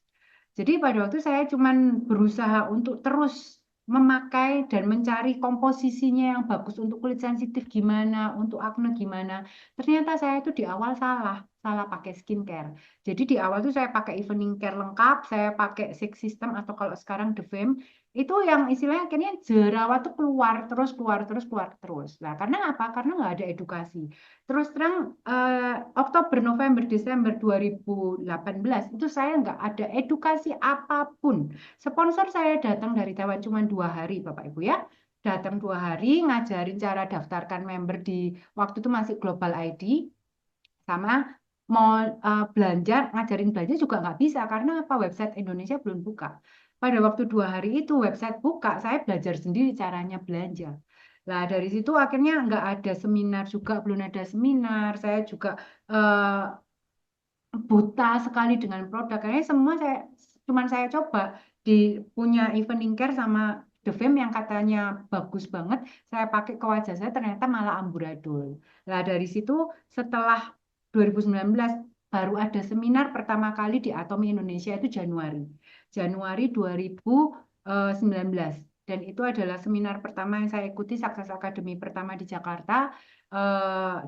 Jadi pada waktu saya cuman berusaha untuk terus memakai dan mencari komposisinya yang bagus untuk kulit sensitif gimana, untuk acne gimana. Ternyata saya itu di awal salah pakai skincare. Jadi di awal tuh saya pakai evening care lengkap, saya pakai Six System atau kalau sekarang The Fame, itu yang istilahnya akhirnya jerawat tuh keluar terus, keluar terus, keluar terus. Nah, karena apa? Karena nggak ada edukasi. Terus terang Oktober, November, Desember 2018 itu saya nggak ada edukasi apapun. Sponsor saya datang dari Taiwan cuma 2 hari, Bapak Ibu ya. Datang 2 hari ngajarin cara daftarkan member di waktu itu masih Global ID sama mau belanja ngajarin belanja juga nggak bisa karena apa website Indonesia belum buka. Pada waktu 2 hari itu website buka, saya belajar sendiri caranya belanja. Nah, dari situ akhirnya nggak ada seminar juga, belum ada seminar. Saya juga eh, buta sekali dengan produk. Kayaknya semua cuman saya coba di punya evening care sama The Fame yang katanya bagus banget. Saya pakai ke wajah saya ternyata malah amburadul. Nah, dari situ setelah 2019 baru ada seminar pertama kali di Atomy Indonesia itu Januari. Januari 2019. Dan itu adalah seminar pertama yang saya ikuti Success Academy pertama di Jakarta,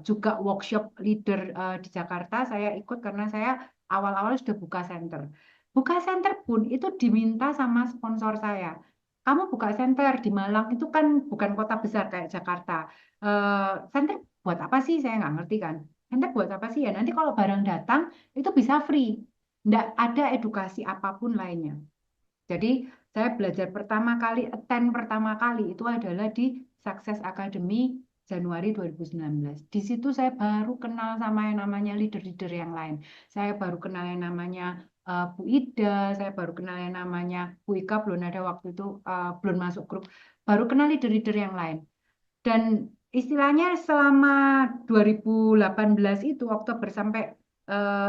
juga workshop leader di Jakarta saya ikut karena saya awal-awal sudah buka center. Buka center pun itu diminta sama sponsor saya. Kamu buka center di Malang itu kan bukan kota besar kayak Jakarta. Center buat apa sih? Saya nggak ngerti kan. Center buat apa sih ya? Nanti kalau barang datang itu bisa free. Nggak ada edukasi apapun lainnya. Jadi saya belajar pertama kali, attend pertama kali itu adalah di Success Academy Januari 2019. Di situ saya baru kenal sama yang namanya leader-leader yang lain. Saya baru kenal yang namanya Bu Ida, saya baru kenal yang namanya Bu Ika, belum ada waktu itu, belum masuk grup. Baru kenal leader-leader yang lain. Dan istilahnya selama 2018 itu Oktober sampai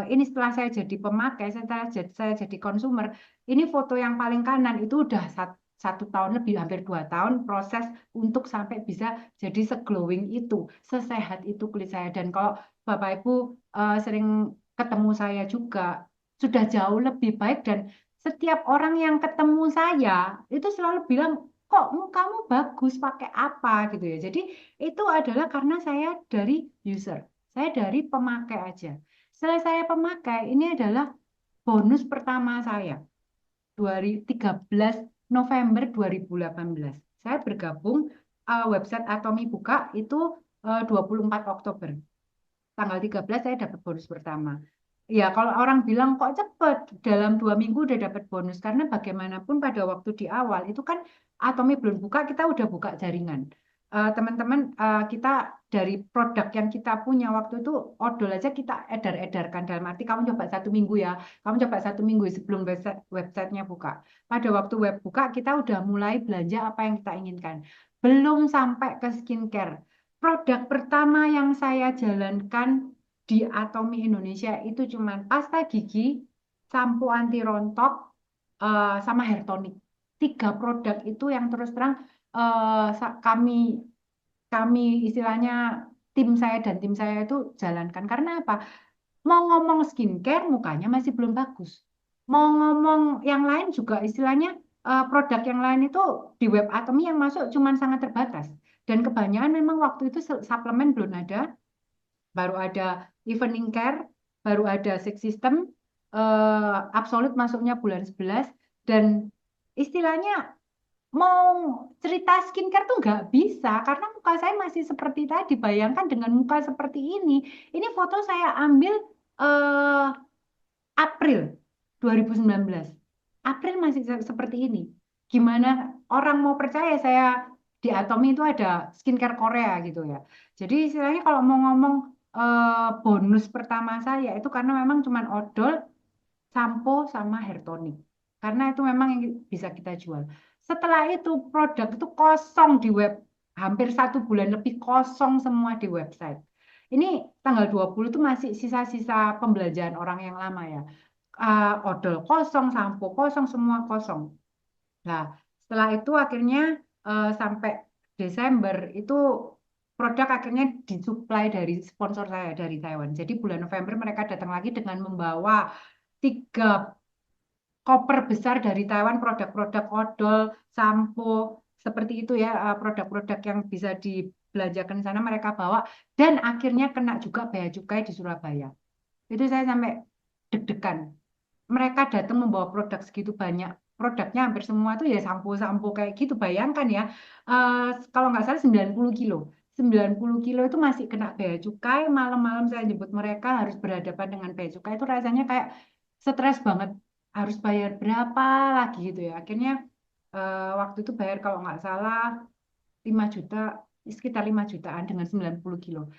ini setelah saya jadi pemakai, saya jadi konsumer, ini foto yang paling kanan itu udah 1 tahun lebih, hampir 2 tahun proses untuk sampai bisa jadi seglowing itu, sesehat itu kulit saya. Dan kalau Bapak Ibu sering ketemu saya juga, sudah jauh lebih baik dan setiap orang yang ketemu saya itu selalu bilang, kok mukamu bagus pakai apa gitu ya. Jadi itu adalah karena saya dari user, saya dari pemakai aja. Setelah saya pemakai, ini adalah bonus pertama saya. 13 November 2018. Saya bergabung website Atomy buka itu 24 Oktober. Tanggal 13 saya dapat bonus pertama. Ya, kalau orang bilang kok cepet, dalam 2 minggu udah dapat bonus. Karena bagaimanapun pada waktu di awal, itu kan Atomy belum buka, kita udah buka jaringan. Teman-teman, kita dari produk yang kita punya waktu itu, odol aja kita edar-edarkan. Dalam arti kamu coba 1 minggu ya, kamu coba 1 minggu sebelum websitenya buka. Pada waktu web buka, kita udah mulai belanja apa yang kita inginkan. Belum sampai ke skincare. Produk pertama yang saya jalankan di Atomy Indonesia itu cuma pasta gigi, sampo anti rontok, sama hair tonic. 3 produk itu yang terus terang kami kami istilahnya tim saya dan tim saya itu jalankan. Karena apa? Mau ngomong skincare mukanya masih belum bagus. Mau ngomong yang lain juga istilahnya produk yang lain itu di web Atomy yang masuk cuma sangat terbatas. Dan kebanyakan memang waktu itu suplemen belum ada, baru ada evening care, baru ada six system, absolute masuknya bulan 11, dan istilahnya mau cerita skincare tuh nggak bisa karena muka saya masih seperti tadi. Bayangkan dengan muka seperti ini. Ini foto saya ambil eh, April 2019. April masih seperti ini. Gimana orang mau percaya saya di Atomy itu ada skincare Korea gitu ya. Jadi istilahnya kalau mau ngomong bonus pertama saya itu karena memang cuman odol, sampo sama hair tonic. Karena itu memang yang bisa kita jual. Setelah itu produk itu kosong di web. Hampir 1 bulan lebih kosong semua di website. Ini tanggal 20 itu masih sisa-sisa pembelanjaan orang yang lama ya. Odol kosong, sampo kosong, semua kosong. Nah, setelah itu akhirnya sampai Desember itu produk akhirnya disuplai dari sponsor saya dari Taiwan. Jadi bulan November mereka datang lagi dengan membawa 3 koper besar dari Taiwan produk-produk odol, sampo, seperti itu ya, produk-produk yang bisa dibelanjakan di sana mereka bawa dan akhirnya kena juga bea cukai di Surabaya. Itu saya sampai deg-degan. Mereka datang membawa produk segitu banyak. Produknya hampir semua tuh ya sampo-sampo kayak gitu. Bayangkan ya, eh, kalau nggak salah 90 kilo. 90 kilo itu masih kena bea cukai. Malam-malam saya jemput mereka harus berhadapan dengan bea cukai. Itu rasanya kayak stres banget. Harus bayar berapa lagi gitu ya. Akhirnya waktu itu bayar kalau nggak salah 5 juta, sekitar 5 jutaan dengan 90 kilo.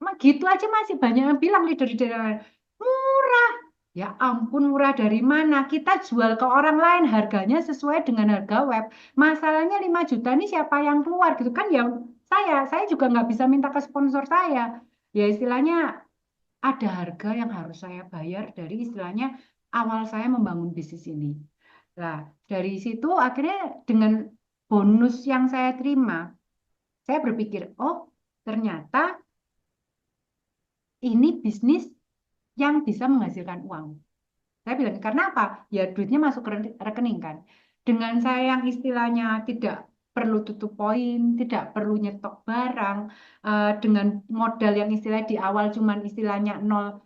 Mah gitu aja masih banyak yang bilang leader-leader yang lain, murah. Ya ampun, murah dari mana? Kita jual ke orang lain harganya sesuai dengan harga web. Masalahnya 5 juta ini siapa yang keluar gitu kan? Ya saya juga nggak bisa minta ke sponsor saya. Ya istilahnya ada harga yang harus saya bayar dari istilahnya awal saya membangun bisnis ini. Nah, dari situ akhirnya dengan bonus yang saya terima, saya berpikir, oh ternyata ini bisnis yang bisa menghasilkan uang. Saya bilang, karena apa? Ya duitnya masuk ke rekening kan. Dengan saya yang istilahnya tidak perlu tutup poin, tidak perlu nyetok barang, dengan modal yang istilah di awal cuman istilahnya nol,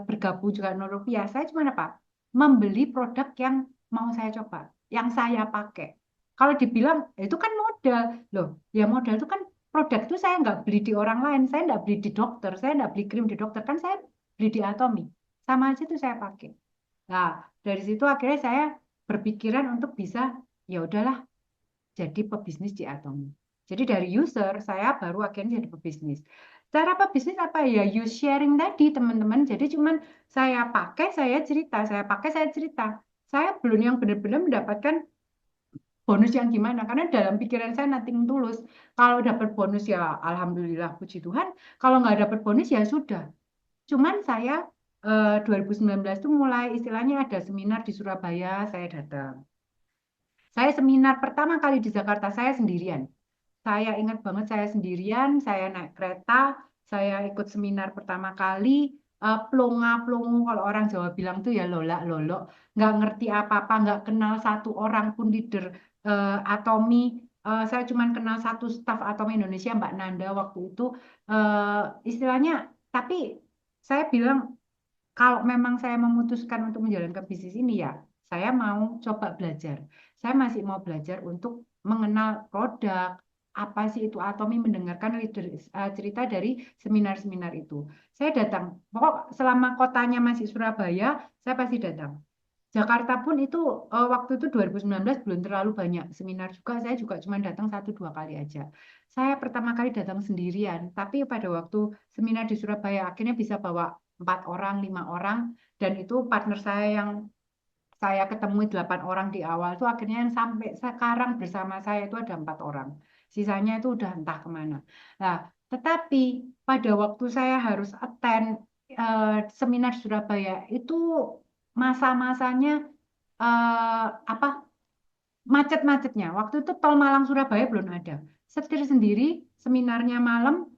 bergabung juga 0 rupiah. Saya cuma apa? Membeli produk yang mau saya coba, yang saya pakai. Kalau dibilang, itu kan modal. Loh, ya modal itu kan produk itu saya nggak beli di orang lain, saya nggak beli di dokter, saya nggak beli krim di dokter, kan saya beli di Atomy. Sama aja tuh saya pakai. Nah, dari situ akhirnya saya berpikiran untuk bisa, ya udahlah, jadi pebisnis di Atomy. Jadi dari user, saya baru akhirnya jadi pebisnis. Cara pebisnis apa ya? Use sharing tadi, teman-teman. Jadi cuman saya pakai, saya cerita. Saya pakai, saya cerita. Saya belum yang benar-benar mendapatkan bonus yang gimana. Karena dalam pikiran saya nothing tulus. Kalau dapat bonus ya Alhamdulillah, puji Tuhan. Kalau nggak dapat bonus ya sudah. Cuman saya 2019 itu mulai istilahnya ada seminar di Surabaya, saya datang. Saya seminar pertama kali di Jakarta, saya sendirian. Saya ingat banget saya sendirian, saya naik kereta, saya ikut seminar pertama kali, plonga-plongo kalau orang Jawa bilang tuh ya lolak-lolok, nggak ngerti apa-apa, nggak kenal satu orang pun leader Atomy. Saya cuma kenal satu staf Atomy Indonesia, Mbak Nanda waktu itu. Istilahnya, tapi saya bilang kalau memang saya memutuskan untuk menjalankan bisnis ini ya, saya mau coba belajar. Saya masih mau belajar untuk mengenal produk, apa sih itu Atomy, mendengarkan cerita dari seminar-seminar itu. Saya datang, pokok selama kotanya masih Surabaya, saya pasti datang. Jakarta pun itu waktu itu 2019 belum terlalu banyak seminar juga, saya juga cuma datang 1 2 kali aja. Saya pertama kali datang sendirian, tapi pada waktu seminar di Surabaya akhirnya bisa bawa 4 orang, 5 orang, dan itu partner saya yang saya ketemu 8 orang di awal itu akhirnya yang sampai sekarang bersama saya itu ada 4 orang. Sisanya itu udah entah kemana. Nah, tetapi pada waktu saya harus attend seminar di Surabaya itu masa-masanya apa macet-macetnya. Waktu itu tol Malang Surabaya belum ada. Setir sendiri, seminarnya malam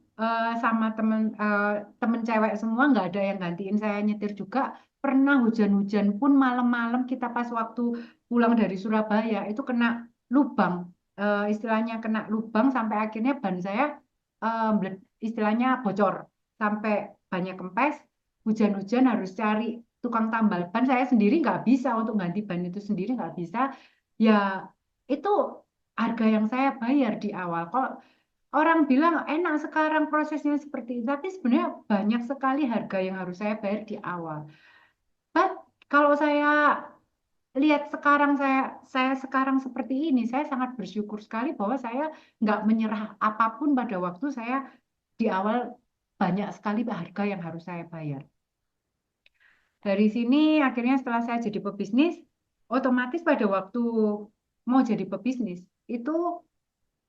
sama temen cewek semua nggak ada yang gantiin saya nyetir juga. Pernah hujan-hujan pun malam-malam kita pas waktu pulang dari Surabaya itu kena lubang. Istilahnya kena lubang sampai akhirnya ban saya istilahnya bocor sampai banyak kempes, hujan-hujan harus cari tukang tambal ban, saya sendiri nggak bisa untuk ganti ban itu sendiri nggak bisa. Ya itu harga yang saya bayar di awal. Kok orang bilang enak sekarang prosesnya seperti itu, tapi sebenarnya banyak sekali harga yang harus saya bayar di awal. But kalau saya lihat sekarang, saya sekarang seperti ini, saya sangat bersyukur sekali bahwa saya nggak menyerah apapun pada waktu saya di awal, banyak sekali harga yang harus saya bayar. Dari sini akhirnya setelah saya jadi pebisnis, otomatis pada waktu mau jadi pebisnis itu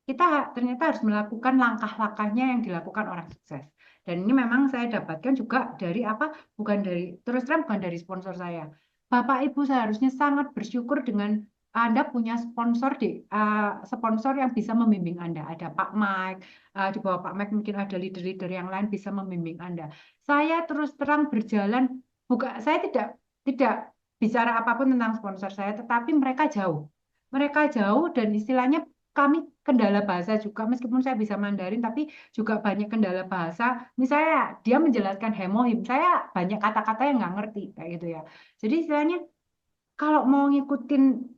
kita ternyata harus melakukan langkah-langkahnya yang dilakukan orang sukses. Dan ini memang saya dapatkan juga dari apa? Bukan dari, terus terang bukan dari sponsor saya. Bapak Ibu seharusnya sangat bersyukur dengan Anda punya sponsor sponsor yang bisa membimbing Anda. Ada Pak Mike, di bawah Pak Mike mungkin ada leader-leader yang lain bisa membimbing Anda. Saya terus terang berjalan, saya tidak bicara apapun tentang sponsor saya, tetapi mereka jauh. Mereka jauh dan istilahnya kami kendala bahasa juga, meskipun saya bisa Mandarin tapi juga banyak kendala bahasa. Misalnya dia menjelaskan hemohim, saya banyak kata-kata yang nggak ngerti kayak gitu ya. Jadi istilahnya kalau mau ngikutin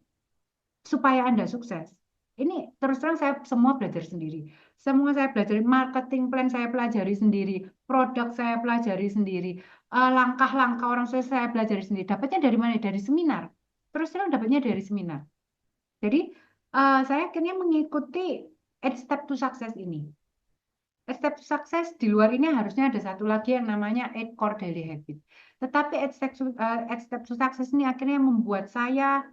supaya Anda sukses, ini terus terang saya semua belajar sendiri. Semua saya belajar, marketing plan saya pelajari sendiri, produk saya pelajari sendiri, langkah-langkah orang sukses saya pelajari sendiri. Dapatnya dari mana? Dari seminar. Terus terang dapatnya dari seminar. Jadi saya akhirnya mengikuti 8 Step to Success ini. 8 Step to Success di luar ini harusnya ada satu lagi yang namanya 8 Core Daily Habit. Tetapi 8 Step to Success ini akhirnya membuat saya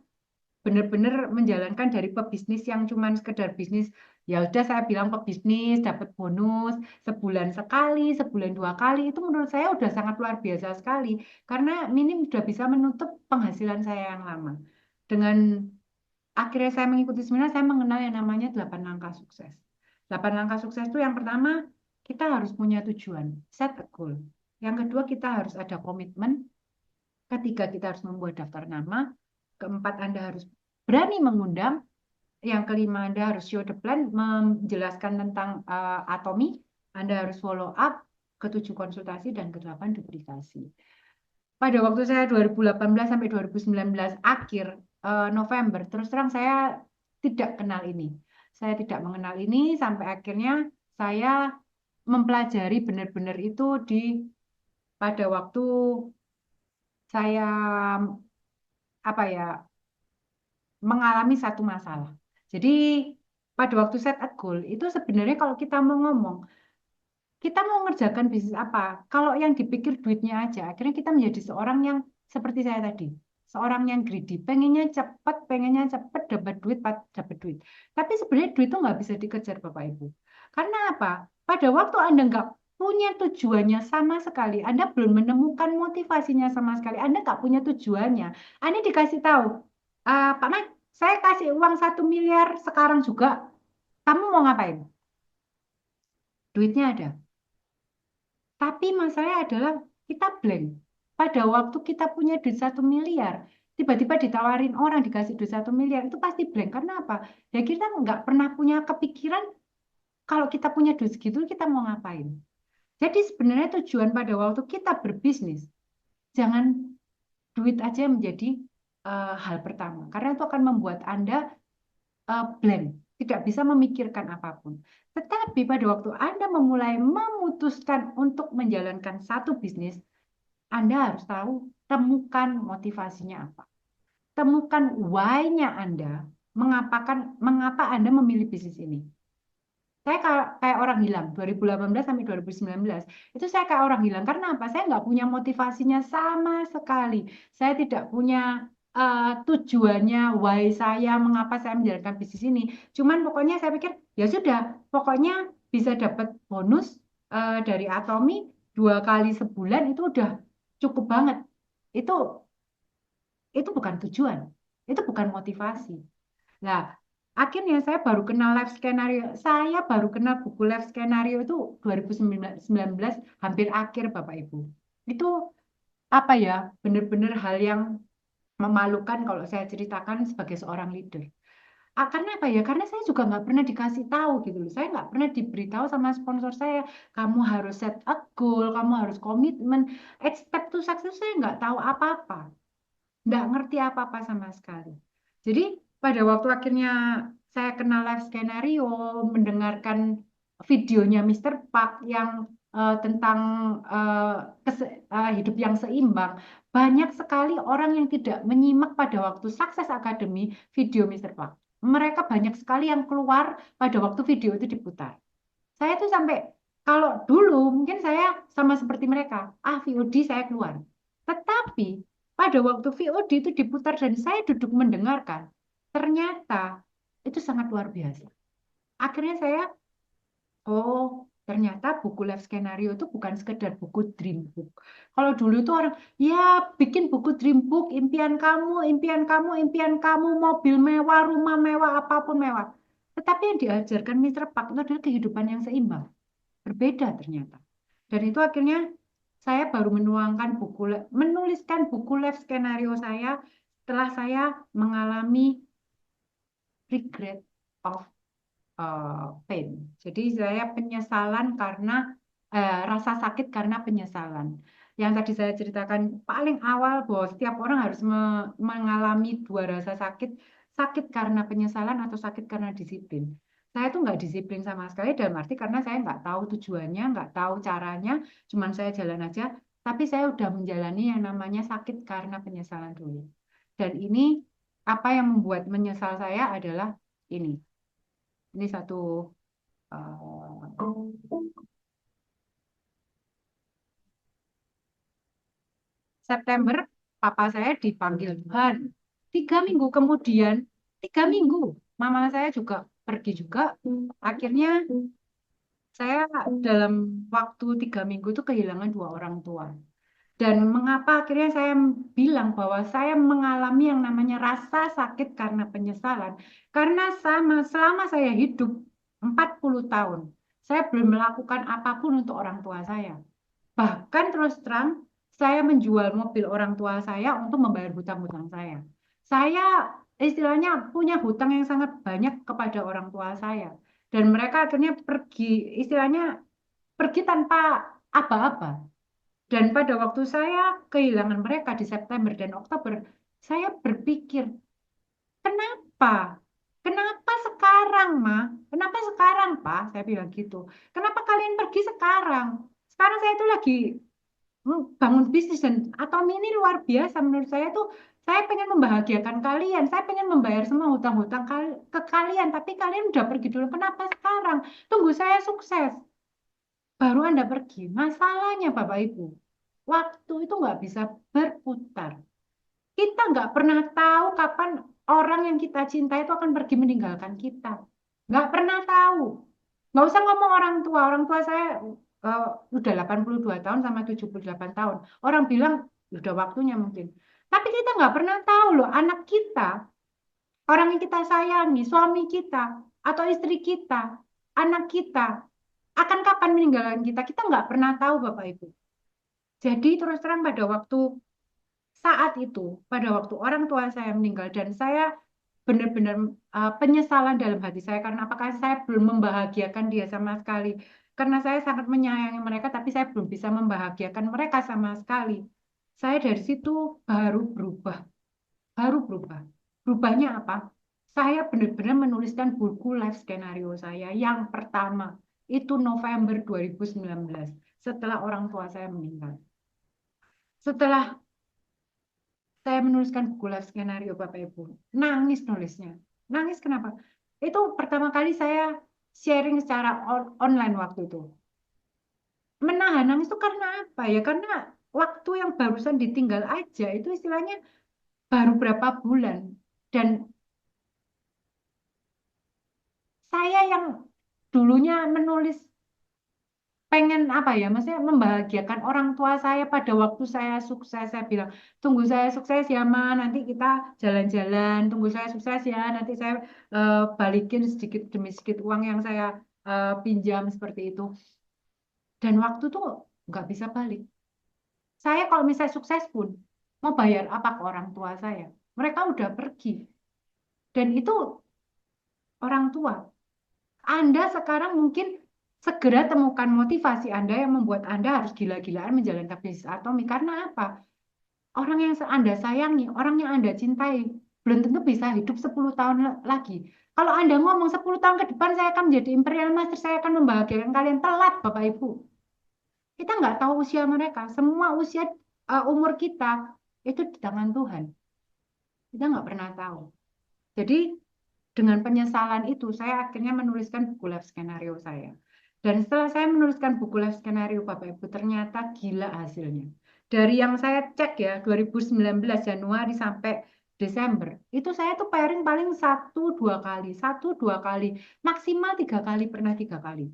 benar-benar menjalankan dari pebisnis yang cuman sekedar bisnis. Ya udah saya bilang pebisnis, dapat bonus sebulan sekali, sebulan 2 kali. Itu menurut saya udah sangat luar biasa sekali. Karena minim sudah bisa menutup penghasilan saya yang lama. Dengan akhirnya saya mengikuti seminar, saya mengenal yang namanya 8 langkah sukses. 8 langkah sukses itu yang pertama, kita harus punya tujuan, set a goal. Yang kedua, kita harus ada komitmen. Ketiga, kita harus membuat daftar nama. Keempat, Anda harus berani mengundang. Yang kelima, Anda harus show the plan, menjelaskan tentang atomi. Anda harus follow up. Ketujuh, konsultasi. Dan kedelapan, duplikasi. Pada waktu saya 2018 sampai 2019 akhir November, terus terang saya tidak kenal ini. Saya tidak mengenal ini sampai akhirnya saya mempelajari benar-benar itu pada waktu saya apa ya mengalami satu masalah. Jadi pada waktu set a goal itu sebenarnya kalau kita mau ngomong, kita mau mengerjakan bisnis apa? Kalau yang dipikir duitnya aja, akhirnya kita menjadi seorang yang seperti saya tadi, seorang yang greedy, pengennya cepet dapat duit, dapat duit. Tapi sebenarnya duit itu nggak bisa dikejar Bapak Ibu. Karena apa? Pada waktu Anda nggak punya tujuannya sama sekali, Anda belum menemukan motivasinya sama sekali, Anda nggak punya tujuannya. Anda dikasih tahu, Pak Mat, saya kasih uang 1 miliar sekarang juga, kamu mau ngapain? Duitnya ada. Tapi masalahnya adalah kita blank. Pada waktu kita punya duit 1 miliar, tiba-tiba ditawarin orang dikasih duit 1 miliar, itu pasti blank. Karena apa? Ya kita nggak pernah punya kepikiran kalau kita punya duit segitu kita mau ngapain. Jadi sebenarnya tujuan pada waktu kita berbisnis, jangan duit aja yang menjadi hal pertama. Karena itu akan membuat Anda blank, tidak bisa memikirkan apapun. Tetapi pada waktu Anda memulai memutuskan untuk menjalankan satu bisnis, Anda harus tahu, temukan motivasinya apa. Temukan why-nya Anda, mengapa Anda memilih bisnis ini. Saya kayak orang hilang, 2018 sampai 2019. Itu saya kayak orang hilang. Karena apa? Saya nggak punya motivasinya sama sekali. Saya tidak punya tujuannya, why saya, mengapa saya menjalankan bisnis ini. Cuman pokoknya saya pikir, ya sudah, pokoknya bisa dapat bonus dari Atomi 2 kali sebulan, itu udah cukup banget. Itu itu bukan tujuan, itu bukan motivasi. Nah, akhirnya saya baru kenal life skenario. Saya baru kenal buku life skenario itu 2019, hampir akhir Bapak Ibu. Itu apa ya, benar-benar hal yang memalukan kalau saya ceritakan sebagai seorang leader. Karena apa ya? Karena saya juga nggak pernah dikasih tahu gitu loh. Saya nggak pernah diberitahu sama sponsor saya, kamu harus set a goal, kamu harus komitmen. Step to success saya nggak tahu apa-apa, nggak ngerti apa-apa sama sekali. Jadi pada waktu akhirnya saya kenal live skenario, mendengarkan videonya Mr. Park yang tentang eh, hidup yang seimbang, banyak sekali orang yang tidak menyimak pada waktu Success Academy video Mr. Park. Mereka banyak sekali yang keluar pada waktu video itu diputar. Saya tuh sampai kalau dulu mungkin saya sama seperti mereka, VOD saya keluar. Tetapi pada waktu VOD itu diputar dan saya duduk mendengarkan, ternyata itu sangat luar biasa. Akhirnya saya, oh ternyata buku live skenario itu bukan sekedar buku dream book. Kalau dulu itu orang, ya bikin buku dream book, impian kamu, impian kamu, impian kamu, mobil mewah, rumah mewah, apapun mewah. Tetapi yang diajarkan Mr. Park itu adalah kehidupan yang seimbang. Berbeda ternyata. Dan itu akhirnya saya baru menuliskan buku live skenario saya setelah saya mengalami regret of pain. Jadi saya penyesalan karena rasa sakit karena penyesalan. Yang tadi saya ceritakan paling awal bahwa setiap orang harus mengalami dua rasa sakit, sakit karena penyesalan atau sakit karena disiplin. Saya tuh nggak disiplin sama sekali dalam arti karena saya nggak tahu tujuannya, nggak tahu caranya, cuman saya jalan aja. Tapi saya udah menjalani yang namanya sakit karena penyesalan dulu. Dan ini apa yang membuat menyesal saya adalah ini. Ini satu September, papa saya dipanggil Tuhan. 3 minggu kemudian, 3 minggu, mama saya juga pergi juga. Akhirnya saya dalam waktu 3 minggu itu kehilangan dua orang tua. Dan mengapa akhirnya saya bilang bahwa saya mengalami yang namanya rasa sakit karena penyesalan. Karena selama saya hidup 40 tahun, saya belum melakukan apapun untuk orang tua saya. Bahkan terus terang, saya menjual mobil orang tua saya untuk membayar hutang-hutang saya. Saya istilahnya punya hutang yang sangat banyak kepada orang tua saya. Dan mereka akhirnya pergi, istilahnya pergi tanpa aba-aba. Dan pada waktu saya kehilangan mereka di September dan Oktober, saya berpikir, kenapa? Kenapa sekarang, Ma? Kenapa sekarang, Pak? Saya bilang gitu. Kenapa kalian pergi sekarang? Sekarang saya itu lagi bangun bisnis dan Atom ini luar biasa menurut saya tuh saya pengen membahagiakan kalian, saya pengen membayar semua hutang-hutang ke kalian, tapi kalian udah pergi dulu. Kenapa sekarang? Tunggu saya sukses, baru Anda pergi. Masalahnya Bapak Ibu, waktu itu nggak bisa berputar. Kita nggak pernah tahu kapan orang yang kita cintai itu akan pergi meninggalkan kita. Nggak pernah tahu. Nggak usah ngomong orang tua. Orang tua saya eh, udah 82 tahun sama 78 tahun. Orang bilang udah waktunya mungkin. Tapi kita nggak pernah tahu loh anak kita, orang yang kita sayangi, suami kita, atau istri kita, anak kita, akan kapan meninggalkan kita. Kita nggak pernah tahu Bapak Ibu. Jadi terus terang pada waktu saat itu, pada waktu orang tua saya meninggal dan saya benar-benar penyesalan dalam hati saya karena apakah saya belum membahagiakan dia sama sekali. Karena saya sangat menyayangi mereka, tapi saya belum bisa membahagiakan mereka sama sekali. Saya dari situ baru berubah, baru berubah. Berubahnya apa? Saya benar-benar menuliskan buku live skenario saya yang pertama. Itu November 2019, setelah orang tua saya meninggal. Setelah saya menuliskan buku live skenario Bapak Ibu. Nangis nulisnya. Nangis kenapa? Itu pertama kali saya sharing secara online waktu itu. Menahan nangis itu karena apa ya? Karena waktu yang barusan ditinggal aja itu istilahnya baru berapa bulan. Dan saya yang dulunya menulis pengen apa ya, maksudnya membahagiakan orang tua saya pada waktu saya sukses. Saya bilang, tunggu saya sukses ya Ma, nanti kita jalan-jalan, tunggu saya sukses ya, nanti saya balikin sedikit demi sedikit uang yang saya pinjam seperti itu. Dan waktu tuh nggak bisa balik. Saya kalau misalnya sukses pun, mau bayar apa ke orang tua saya? Mereka udah pergi. Dan itu orang tua. Anda sekarang mungkin segera temukan motivasi Anda yang membuat Anda harus gila-gilaan menjalankan bisnis atomi. Karena apa? Orang yang Anda sayangi, orang yang Anda cintai, belum tentu bisa hidup 10 tahun lagi. Kalau Anda ngomong 10 tahun ke depan saya akan menjadi Imperial Master, saya akan membahagiakan kalian, telat Bapak Ibu. Kita nggak tahu usia mereka. Semua usia umur kita itu di tangan Tuhan. Kita nggak pernah tahu. Jadi dengan penyesalan itu, saya akhirnya menuliskan buku life skenario saya. Dan setelah saya menuliskan buku life skenario, Bapak Ibu, ternyata gila hasilnya. Dari yang saya cek ya, 2019 Januari sampai Desember, itu saya tuh pairing paling satu dua kali, maksimal 3 kali, pernah 3 kali.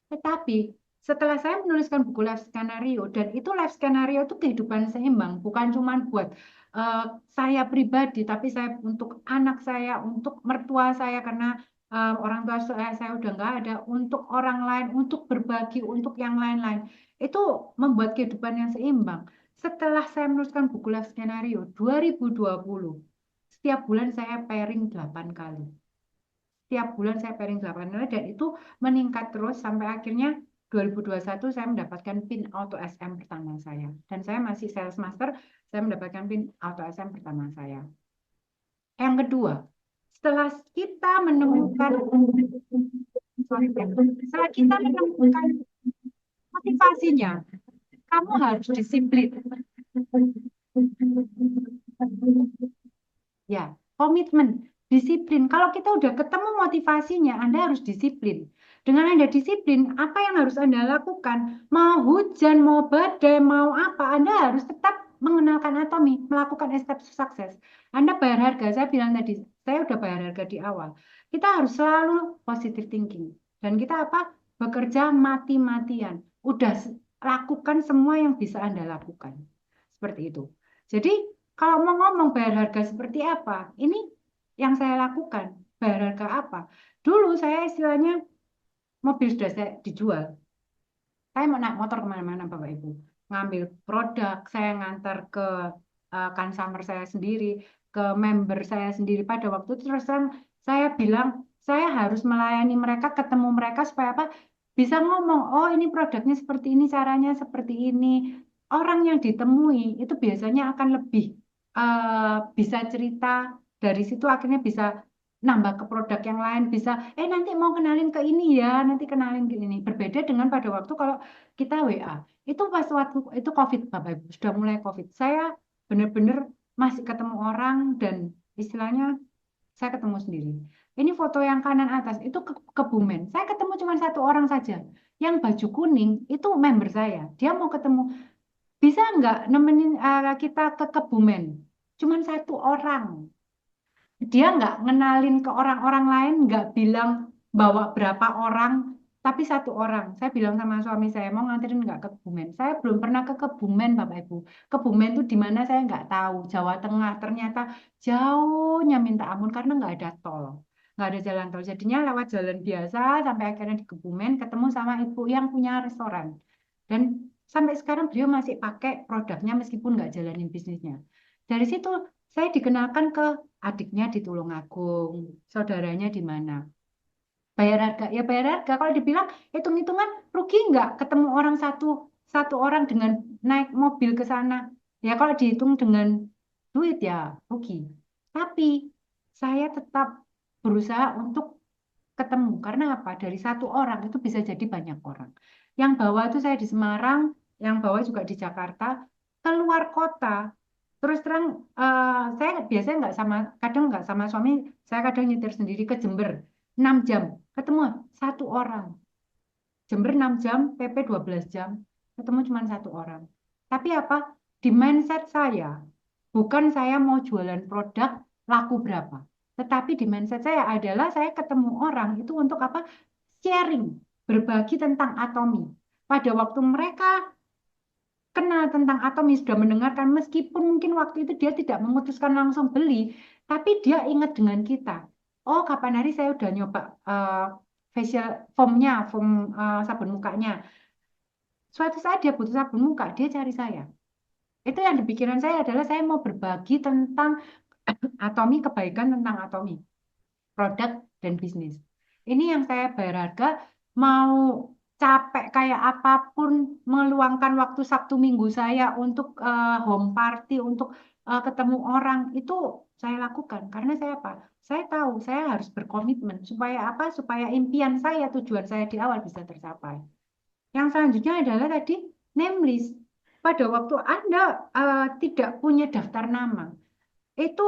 Tetapi setelah saya menuliskan buku life skenario, dan itu life skenario itu kehidupan seimbang, bukan cuma buat eh, saya pribadi, tapi saya untuk anak saya, untuk mertua saya karena orang tua saya udah nggak ada, untuk orang lain, untuk berbagi, untuk yang lain-lain. Itu membuat kehidupan yang seimbang. Setelah saya menuliskan buku life skenario 2020, setiap bulan saya pairing 8 kali. Tiap bulan saya pairing 8 kali dan itu meningkat terus sampai akhirnya 2021 saya mendapatkan PIN Auto SM pertama saya. Dan saya masih sales master, saya mendapatkan PIN Auto SM pertama saya. Yang kedua, setelah kita menemukan setelah kita menemukan motivasinya, kamu harus disiplin. Ya, komitmen, disiplin. Kalau kita udah ketemu motivasinya, Anda harus disiplin. Dengan Anda disiplin, apa yang harus Anda lakukan? Mau hujan, mau badai, mau apa, Anda harus tetap mengenalkan atomi, melakukan step sukses. Anda bayar harga, saya bilang tadi, saya udah bayar harga di awal. Kita harus selalu positive thinking. Dan kita apa? Bekerja mati-matian. Udah lakukan semua yang bisa Anda lakukan. Seperti itu. Jadi, kalau mau ngomong bayar harga seperti apa, ini yang saya lakukan. Bayar harga apa? Dulu saya istilahnya mobil sudah saya dijual. Saya mau naik motor kemana-mana, Bapak Ibu. Ngambil produk, saya ngantar ke consumer saya sendiri, ke member saya sendiri. Pada waktu itu terus terang saya bilang, saya harus melayani mereka, ketemu mereka supaya apa? Bisa ngomong, oh ini produknya seperti ini, caranya seperti ini. Orang yang ditemui itu biasanya akan lebih bisa cerita, dari situ akhirnya bisa nambah ke produk yang lain, bisa nanti mau kenalin ke ini ya, nanti kenalin ke ini. Berbeda dengan pada waktu kalau kita WA, itu pas waktu itu COVID, Bapak Ibu, sudah mulai COVID, saya benar-benar masih ketemu orang dan istilahnya saya ketemu sendiri. Ini foto yang kanan atas itu ke Kebumen, saya ketemu cuma satu orang saja, yang baju kuning itu member saya, dia mau ketemu, bisa nggak nemenin kita ke Kebumen, cuman satu orang. Dia nggak ngenalin ke orang-orang lain, nggak bilang bawa berapa orang, tapi satu orang. Saya bilang sama suami saya, mau nganterin nggak ke Kebumen? Saya belum pernah ke Kebumen, Bapak Ibu. Kebumen itu di mana saya nggak tahu. Jawa Tengah ternyata jauhnya minta ampun karena nggak ada tol. Nggak ada jalan tol. Jadinya lewat jalan biasa sampai akhirnya di Kebumen ketemu sama ibu yang punya restoran. Dan sampai sekarang beliau masih pakai produknya meskipun nggak jalanin bisnisnya. Dari situ saya dikenalkan ke adiknya di Tulungagung, saudaranya di mana. Bayar harga, ya bayar harga. Kalau dibilang hitung-hitungan rugi nggak ketemu orang satu satu orang dengan naik mobil ke sana. Ya kalau dihitung dengan duit ya rugi. Tapi saya tetap berusaha untuk ketemu. Karena apa? Dari satu orang itu bisa jadi banyak orang. Yang bawah itu saya di Semarang, yang bawah juga di Jakarta, keluar kota. Terus terang, saya biasanya nggak sama, kadang nggak sama suami, saya kadang nyetir sendiri ke Jember, 6 jam, ketemu satu orang. Jember 6 jam, PP 12 jam, ketemu cuma satu orang. Tapi apa? Di mindset saya, bukan saya mau jualan produk laku berapa. Tetapi di mindset saya adalah saya ketemu orang itu untuk apa? Sharing, berbagi tentang atomi. Pada waktu mereka kenal tentang atomi, sudah mendengarkan, meskipun mungkin waktu itu dia tidak memutuskan langsung beli, tapi dia ingat dengan kita. Oh, kapan hari saya udah nyoba facial foamnya, foam sabun mukanya. Suatu saat dia butuh sabun muka, dia cari saya. Itu yang di pikiran saya adalah saya mau berbagi tentang atomi, kebaikan tentang atomi. Produk dan bisnis. Ini yang saya bayar harga, mau capek kayak apapun, meluangkan waktu Sabtu Minggu saya untuk home party, untuk ketemu orang, itu saya lakukan. Karena saya apa? Saya tahu saya harus berkomitmen. Supaya apa? Supaya impian saya, tujuan saya di awal bisa tercapai. Yang selanjutnya adalah tadi name list. Pada waktu Anda tidak punya daftar nama, itu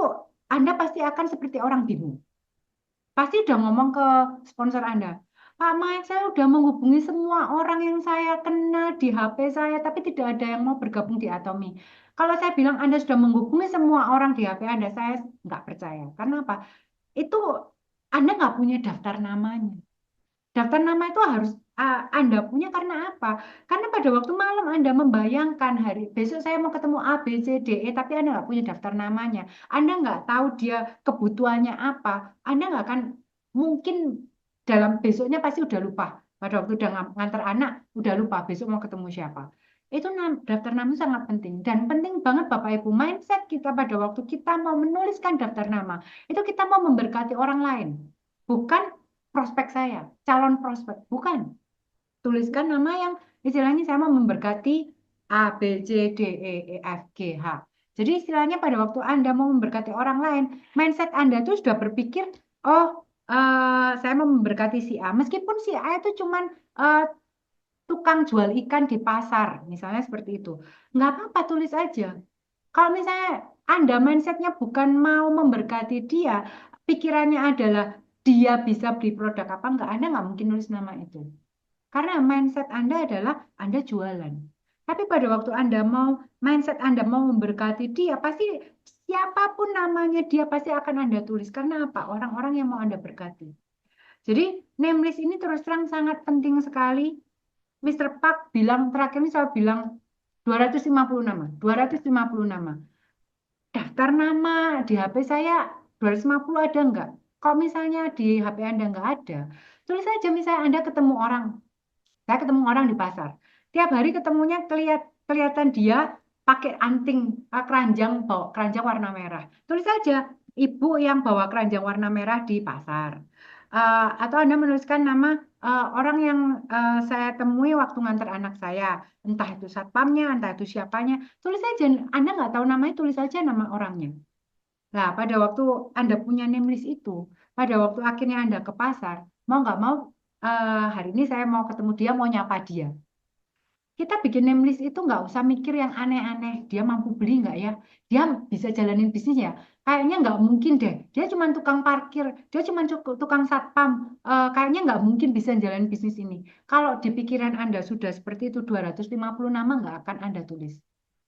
Anda pasti akan seperti orang bingung. Pasti udah ngomong ke sponsor Anda. Pak Mike, saya udah menghubungi semua orang yang saya kenal di HP saya, tapi tidak ada yang mau bergabung di Atomi. Kalau saya bilang Anda sudah menghubungi semua orang di HP Anda, saya nggak percaya. Karena apa? Itu Anda nggak punya daftar namanya. Daftar nama itu harus Anda punya karena apa? Karena pada waktu malam Anda membayangkan hari besok saya mau ketemu A, B, C, D, E, tapi Anda nggak punya daftar namanya. Anda nggak tahu dia kebutuhannya apa. Anda nggak akan mungkin dalam besoknya pasti udah lupa. Pada waktu udah ngantar anak, udah lupa besok mau ketemu siapa. Itu daftar nama itu sangat penting. Dan penting banget Bapak Ibu, mindset kita pada waktu kita mau menuliskan daftar nama. Itu kita mau memberkati orang lain. Bukan prospek saya, calon prospek, bukan. Tuliskan nama yang istilahnya saya mau memberkati A, B, C, D, E, F, G, H. Jadi istilahnya pada waktu Anda mau memberkati orang lain, mindset Anda tuh sudah berpikir, oh, saya mau memberkati si A. Meskipun si A itu cuman eh, tukang jual ikan di pasar, misalnya seperti itu. Nggak apa-apa, tulis aja. Kalau misalnya Anda mindsetnya bukan mau memberkati dia, pikirannya adalah dia bisa beli produk apa enggak, Anda nggak mungkin nulis nama itu. Karena mindset Anda adalah Anda jualan. Tapi pada waktu Anda mau, mindset Anda mau memberkati dia, pasti siapapun namanya dia pasti akan Anda tulis. Karena apa? Orang-orang yang mau Anda berkati. Jadi name list ini terus terang sangat penting sekali. Mister Park bilang, terakhir ini saya bilang 250 nama. 250 nama. Daftar nama di HP saya 250 ada enggak? Kalau misalnya di HP Anda enggak ada, tulis saja misalnya Anda ketemu orang. Saya ketemu orang di pasar. Tiap hari ketemunya kelihatan dia pakai anting keranjang bawa keranjang warna merah. Tulis saja ibu yang bawa keranjang warna merah di pasar. Atau Anda menuliskan nama orang yang saya temui waktu ngantar anak saya. Entah itu satpamnya, entah itu siapanya. Tulis saja. Anda nggak tahu namanya, tulis saja nama orangnya. Nah, pada waktu Anda punya name list itu, pada waktu akhirnya Anda ke pasar, mau nggak mau, hari ini saya mau ketemu dia, mau nyapa dia. Kita bikin name list itu nggak usah mikir yang aneh-aneh. Dia mampu beli nggak ya? Dia bisa jalanin bisnis ya? Kayaknya nggak mungkin deh. Dia cuma tukang parkir, dia cuma tukang satpam. Kayaknya nggak mungkin bisa jalanin bisnis ini. Kalau di pikiran Anda sudah seperti itu, 250 nama nggak akan Anda tulis.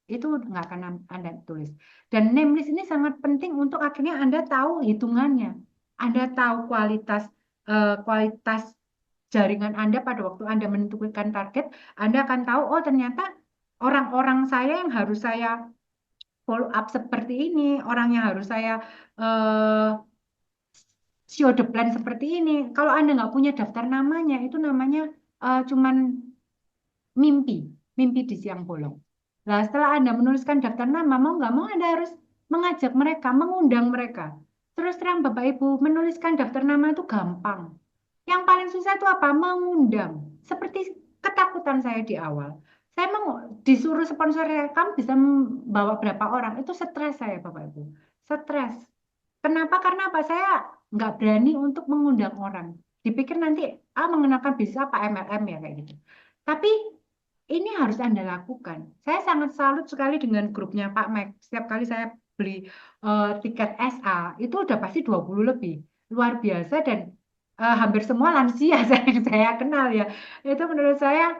Itu nggak akan Anda tulis. Dan name list ini sangat penting untuk akhirnya Anda tahu hitungannya. Anda tahu kualitas jaringan Anda pada waktu Anda menentukan target, Anda akan tahu, oh ternyata orang-orang saya yang harus saya follow up seperti ini, orang yang harus saya eh, show the plan seperti ini. Kalau Anda nggak punya daftar namanya, itu namanya cuman mimpi, mimpi di siang bolong. Nah, setelah Anda menuliskan daftar nama, mau nggak mau Anda harus mengajak mereka, mengundang mereka. Terus terang Bapak Ibu, menuliskan daftar nama itu gampang. Yang paling susah itu apa? Mengundang. Seperti ketakutan saya di awal. Saya mau disuruh sponsor, kamu bisa membawa berapa orang? Itu stres saya, Bapak Ibu. Stres. Kenapa? Karena apa? Saya nggak berani untuk mengundang orang. Dipikir nanti, mengenalkan bisnis apa MLM ya kayak gitu. Tapi ini harus Anda lakukan. Saya sangat salut sekali dengan grupnya Pak Mike. Setiap kali saya beli tiket SA, itu udah pasti 20 lebih. Luar biasa dan hampir semua lansia yang saya kenal ya. Itu menurut saya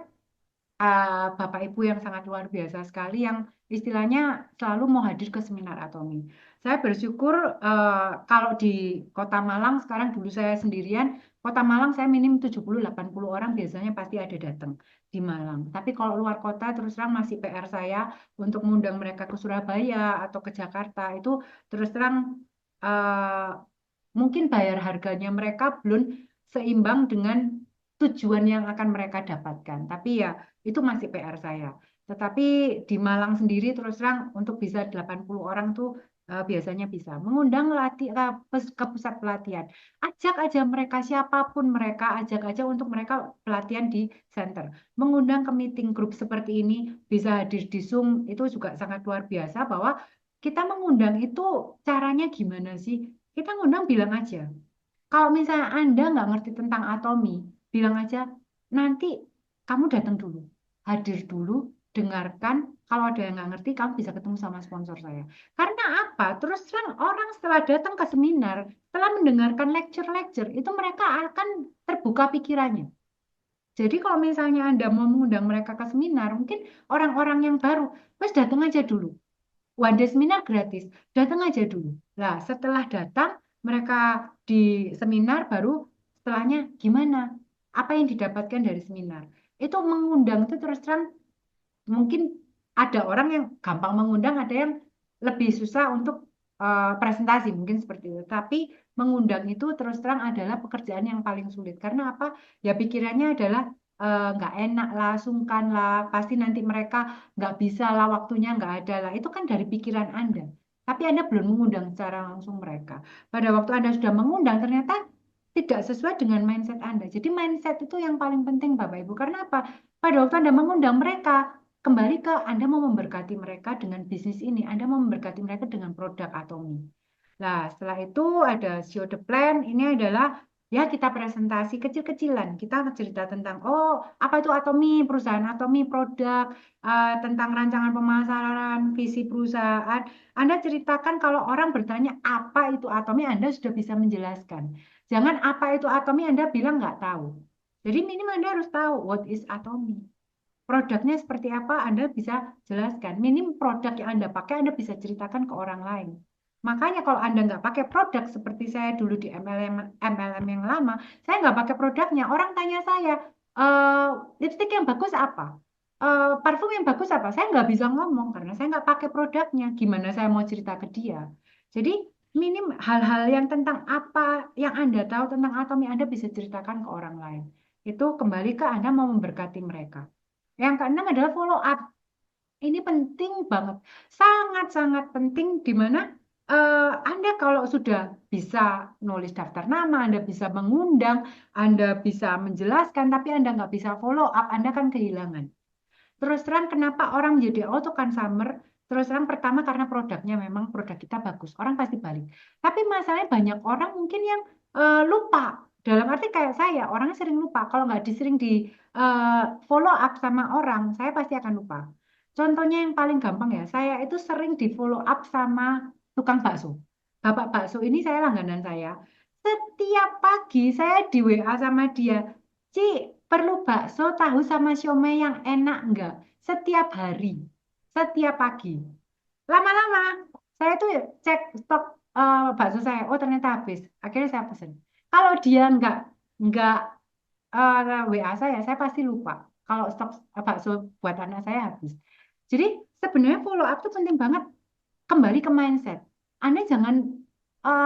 Bapak Ibu yang sangat luar biasa sekali yang istilahnya selalu mau hadir ke seminar Atomi. Saya bersyukur kalau di Kota Malang sekarang dulu saya sendirian, Kota Malang saya minim 70-80 orang biasanya pasti ada datang di Malang. Tapi kalau luar kota terus terang masih PR saya untuk mengundang mereka ke Surabaya atau ke Jakarta itu terus terang eh, mungkin bayar harganya mereka belum seimbang dengan tujuan yang akan mereka dapatkan. Tapi ya itu masih PR saya. Tetapi di Malang sendiri terus terang untuk bisa 80 orang tuh biasanya bisa mengundang ke pusat pelatihan. Ajak aja mereka, siapapun mereka, ajak aja untuk mereka pelatihan di center. Mengundang ke meeting group seperti ini, bisa hadir di Zoom, itu juga sangat luar biasa bahwa kita mengundang itu caranya gimana sih? Kita ngundang bilang aja. Kalau misalnya Anda nggak ngerti tentang atomi, bilang aja, nanti kamu datang dulu, hadir dulu, dengarkan. Kalau ada yang nggak ngerti, kamu bisa ketemu sama sponsor saya. Karena apa? Terus terang orang setelah datang ke seminar, setelah mendengarkan lecture-lecture, itu mereka akan terbuka pikirannya. Jadi kalau misalnya Anda mau mengundang mereka ke seminar, mungkin orang-orang yang baru, wes datang aja dulu. One day seminar gratis, datang aja dulu. Nah, setelah datang, mereka di seminar baru setelahnya gimana? Apa yang didapatkan dari seminar? Itu mengundang itu terus terang mungkin ada orang yang gampang mengundang, ada yang lebih susah untuk presentasi, mungkin seperti itu. Tapi mengundang itu terus terang adalah pekerjaan yang paling sulit. Karena apa? Ya pikirannya adalah nggak enak lah, sungkan lah, pasti nanti mereka nggak bisa lah, waktunya nggak ada lah. Itu kan dari pikiran Anda. Tapi Anda belum mengundang secara langsung mereka. Pada waktu Anda sudah mengundang, ternyata tidak sesuai dengan mindset Anda. Jadi mindset itu yang paling penting, Bapak Ibu. Karena apa? Pada waktu Anda mengundang mereka, kembali ke Anda mau memberkati mereka dengan bisnis ini, Anda mau memberkati mereka dengan produk Atomi. Nah, setelah itu ada show the plan, ini adalah ya kita presentasi kecil-kecilan. Kita cerita tentang, oh apa itu Atomi, perusahaan Atomi, produk, tentang rancangan pemasaran, visi perusahaan. Anda ceritakan kalau orang bertanya apa itu Atomi, Anda sudah bisa menjelaskan. Jangan apa itu Atomi, Anda bilang nggak tahu. Jadi minimal Anda harus tahu what is Atomi. Produknya seperti apa, Anda bisa jelaskan. Minim produk yang Anda pakai, Anda bisa ceritakan ke orang lain. Makanya kalau Anda nggak pakai produk seperti saya dulu di MLM yang lama, saya nggak pakai produknya. Orang tanya saya, lipstick yang bagus apa? Parfum yang bagus apa? Saya nggak bisa ngomong karena saya nggak pakai produknya. Gimana saya mau cerita ke dia? Jadi minim hal-hal yang tentang apa yang Anda tahu tentang Atomi, Anda bisa ceritakan ke orang lain. Itu kembali ke Anda mau memberkati mereka. Yang keenam adalah follow up. Ini penting banget, sangat-sangat penting di mana Anda kalau sudah bisa nulis daftar nama, Anda bisa mengundang, Anda bisa menjelaskan, tapi Anda nggak bisa follow up, Anda kan kehilangan. Terus terang kenapa orang menjadi auto consumer? Terus terang pertama karena produknya memang produk kita bagus, orang pasti balik. Tapi masalahnya banyak orang mungkin yang lupa. Dalam arti kayak saya, orangnya sering lupa. Kalau nggak disering di follow up sama orang, saya pasti akan lupa. Contohnya yang paling gampang ya, saya itu sering di follow up sama tukang bakso. Bapak bakso ini saya langganan saya. Setiap pagi saya di WA sama dia. Ci, perlu bakso tahu sama siomay yang enak enggak? Setiap hari, setiap pagi. Lama-lama, saya tuh cek stok bakso saya. Oh ternyata habis. Akhirnya saya pesen. Kalau dia enggak WA saya pasti lupa. Kalau stok bakso buat anak saya habis. Jadi sebenarnya follow up tuh penting banget. Kembali ke mindset. Anda jangan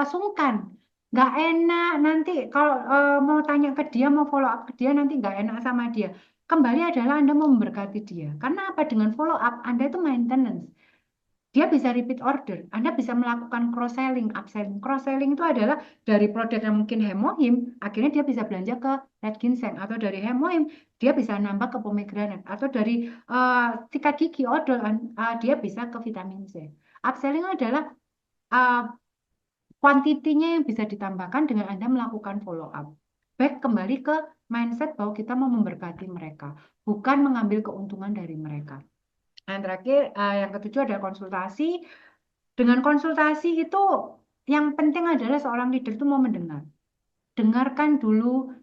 sungkan. Nggak enak nanti kalau mau tanya ke dia, mau follow up ke dia, nanti nggak enak sama dia. Kembali adalah Anda mau memberkati dia. Karena apa? Dengan follow up, Anda itu maintenance. Dia bisa repeat order. Anda bisa melakukan cross-selling, upselling. Cross-selling itu adalah dari produk yang mungkin hemohim, akhirnya dia bisa belanja ke red ginseng. Atau dari hemohim, dia bisa nambah ke pomegranate. Atau dari sikat gigi, odol, dia bisa ke vitamin C. Upselling adalah uh, kuantitinya yang bisa ditambahkan dengan Anda melakukan follow up. Back kembali ke mindset bahwa kita mau memberkati mereka, bukan mengambil keuntungan dari mereka. Yang terakhir, yang ketujuh adalah konsultasi. Dengan konsultasi itu yang penting adalah seorang leader itu mau mendengar. Dengarkan dulu,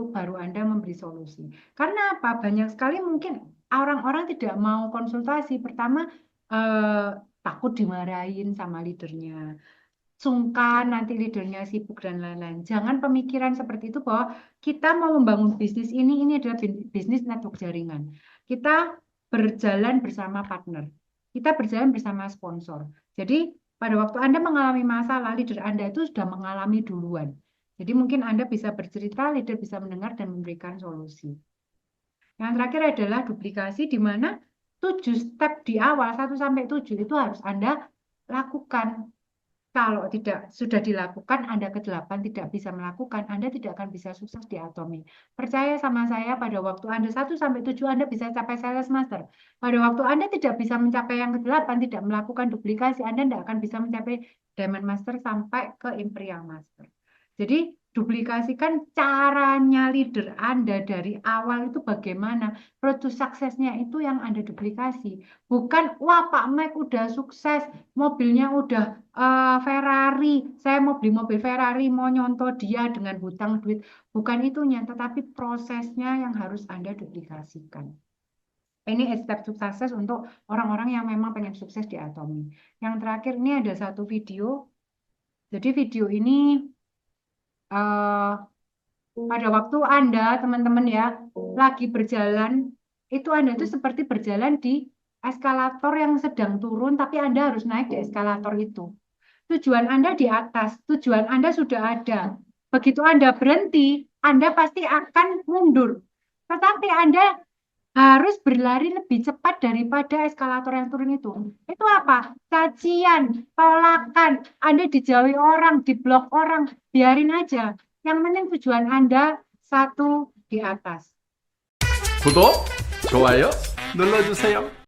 baru Anda memberi solusi. Karena apa? Banyak sekali mungkin orang-orang tidak mau konsultasi. Pertama, takut dimarahin sama leadernya, sungkan nanti leadernya sibuk dan lain-lain. Jangan pemikiran seperti itu bahwa kita mau membangun bisnis ini adalah bisnis network jaringan. Kita berjalan bersama partner. Kita berjalan bersama sponsor. Jadi pada waktu Anda mengalami masalah, leader Anda itu sudah mengalami duluan. Jadi mungkin Anda bisa bercerita, leader bisa mendengar dan memberikan solusi. Yang terakhir adalah duplikasi di mana 7 step di awal, 1 sampai 7 itu harus Anda lakukan. Kalau tidak sudah dilakukan, Anda ke-8 tidak bisa melakukan, Anda tidak akan bisa sukses di Atomi. Percaya sama saya, pada waktu Anda 1 sampai 7 Anda bisa capai Sales Master. Pada waktu Anda tidak bisa mencapai yang ke-8, tidak melakukan duplikasi, Anda tidak akan bisa mencapai Diamond Master sampai ke Imperial Master. Jadi, duplikasikan caranya leader Anda dari awal itu bagaimana. Road to suksesnya itu yang Anda duplikasi. Bukan, wah Pak Mike udah sukses, mobilnya udah Ferrari, saya mau beli mobil Ferrari, mau nyontoh dia dengan hutang duit. Bukan itunya, tetapi prosesnya yang harus Anda duplikasikan. Ini step sukses untuk orang-orang yang memang pengen sukses di Atomi. Yang terakhir, ini ada satu video. Jadi video ini eh, pada waktu Anda, teman-teman ya, lagi berjalan, itu Anda itu seperti berjalan di eskalator yang sedang turun, tapi Anda harus naik di eskalator itu. Tujuan Anda di atas, tujuan Anda sudah ada. Begitu Anda berhenti, Anda pasti akan mundur. Tetapi Anda harus berlari lebih cepat daripada eskalator yang turun itu. Itu apa? Cacian, tolakan, Anda dijauhi orang, diblok orang, biarin aja. Yang penting tujuan Anda satu di atas. 구독, 좋아요 눌러주세요.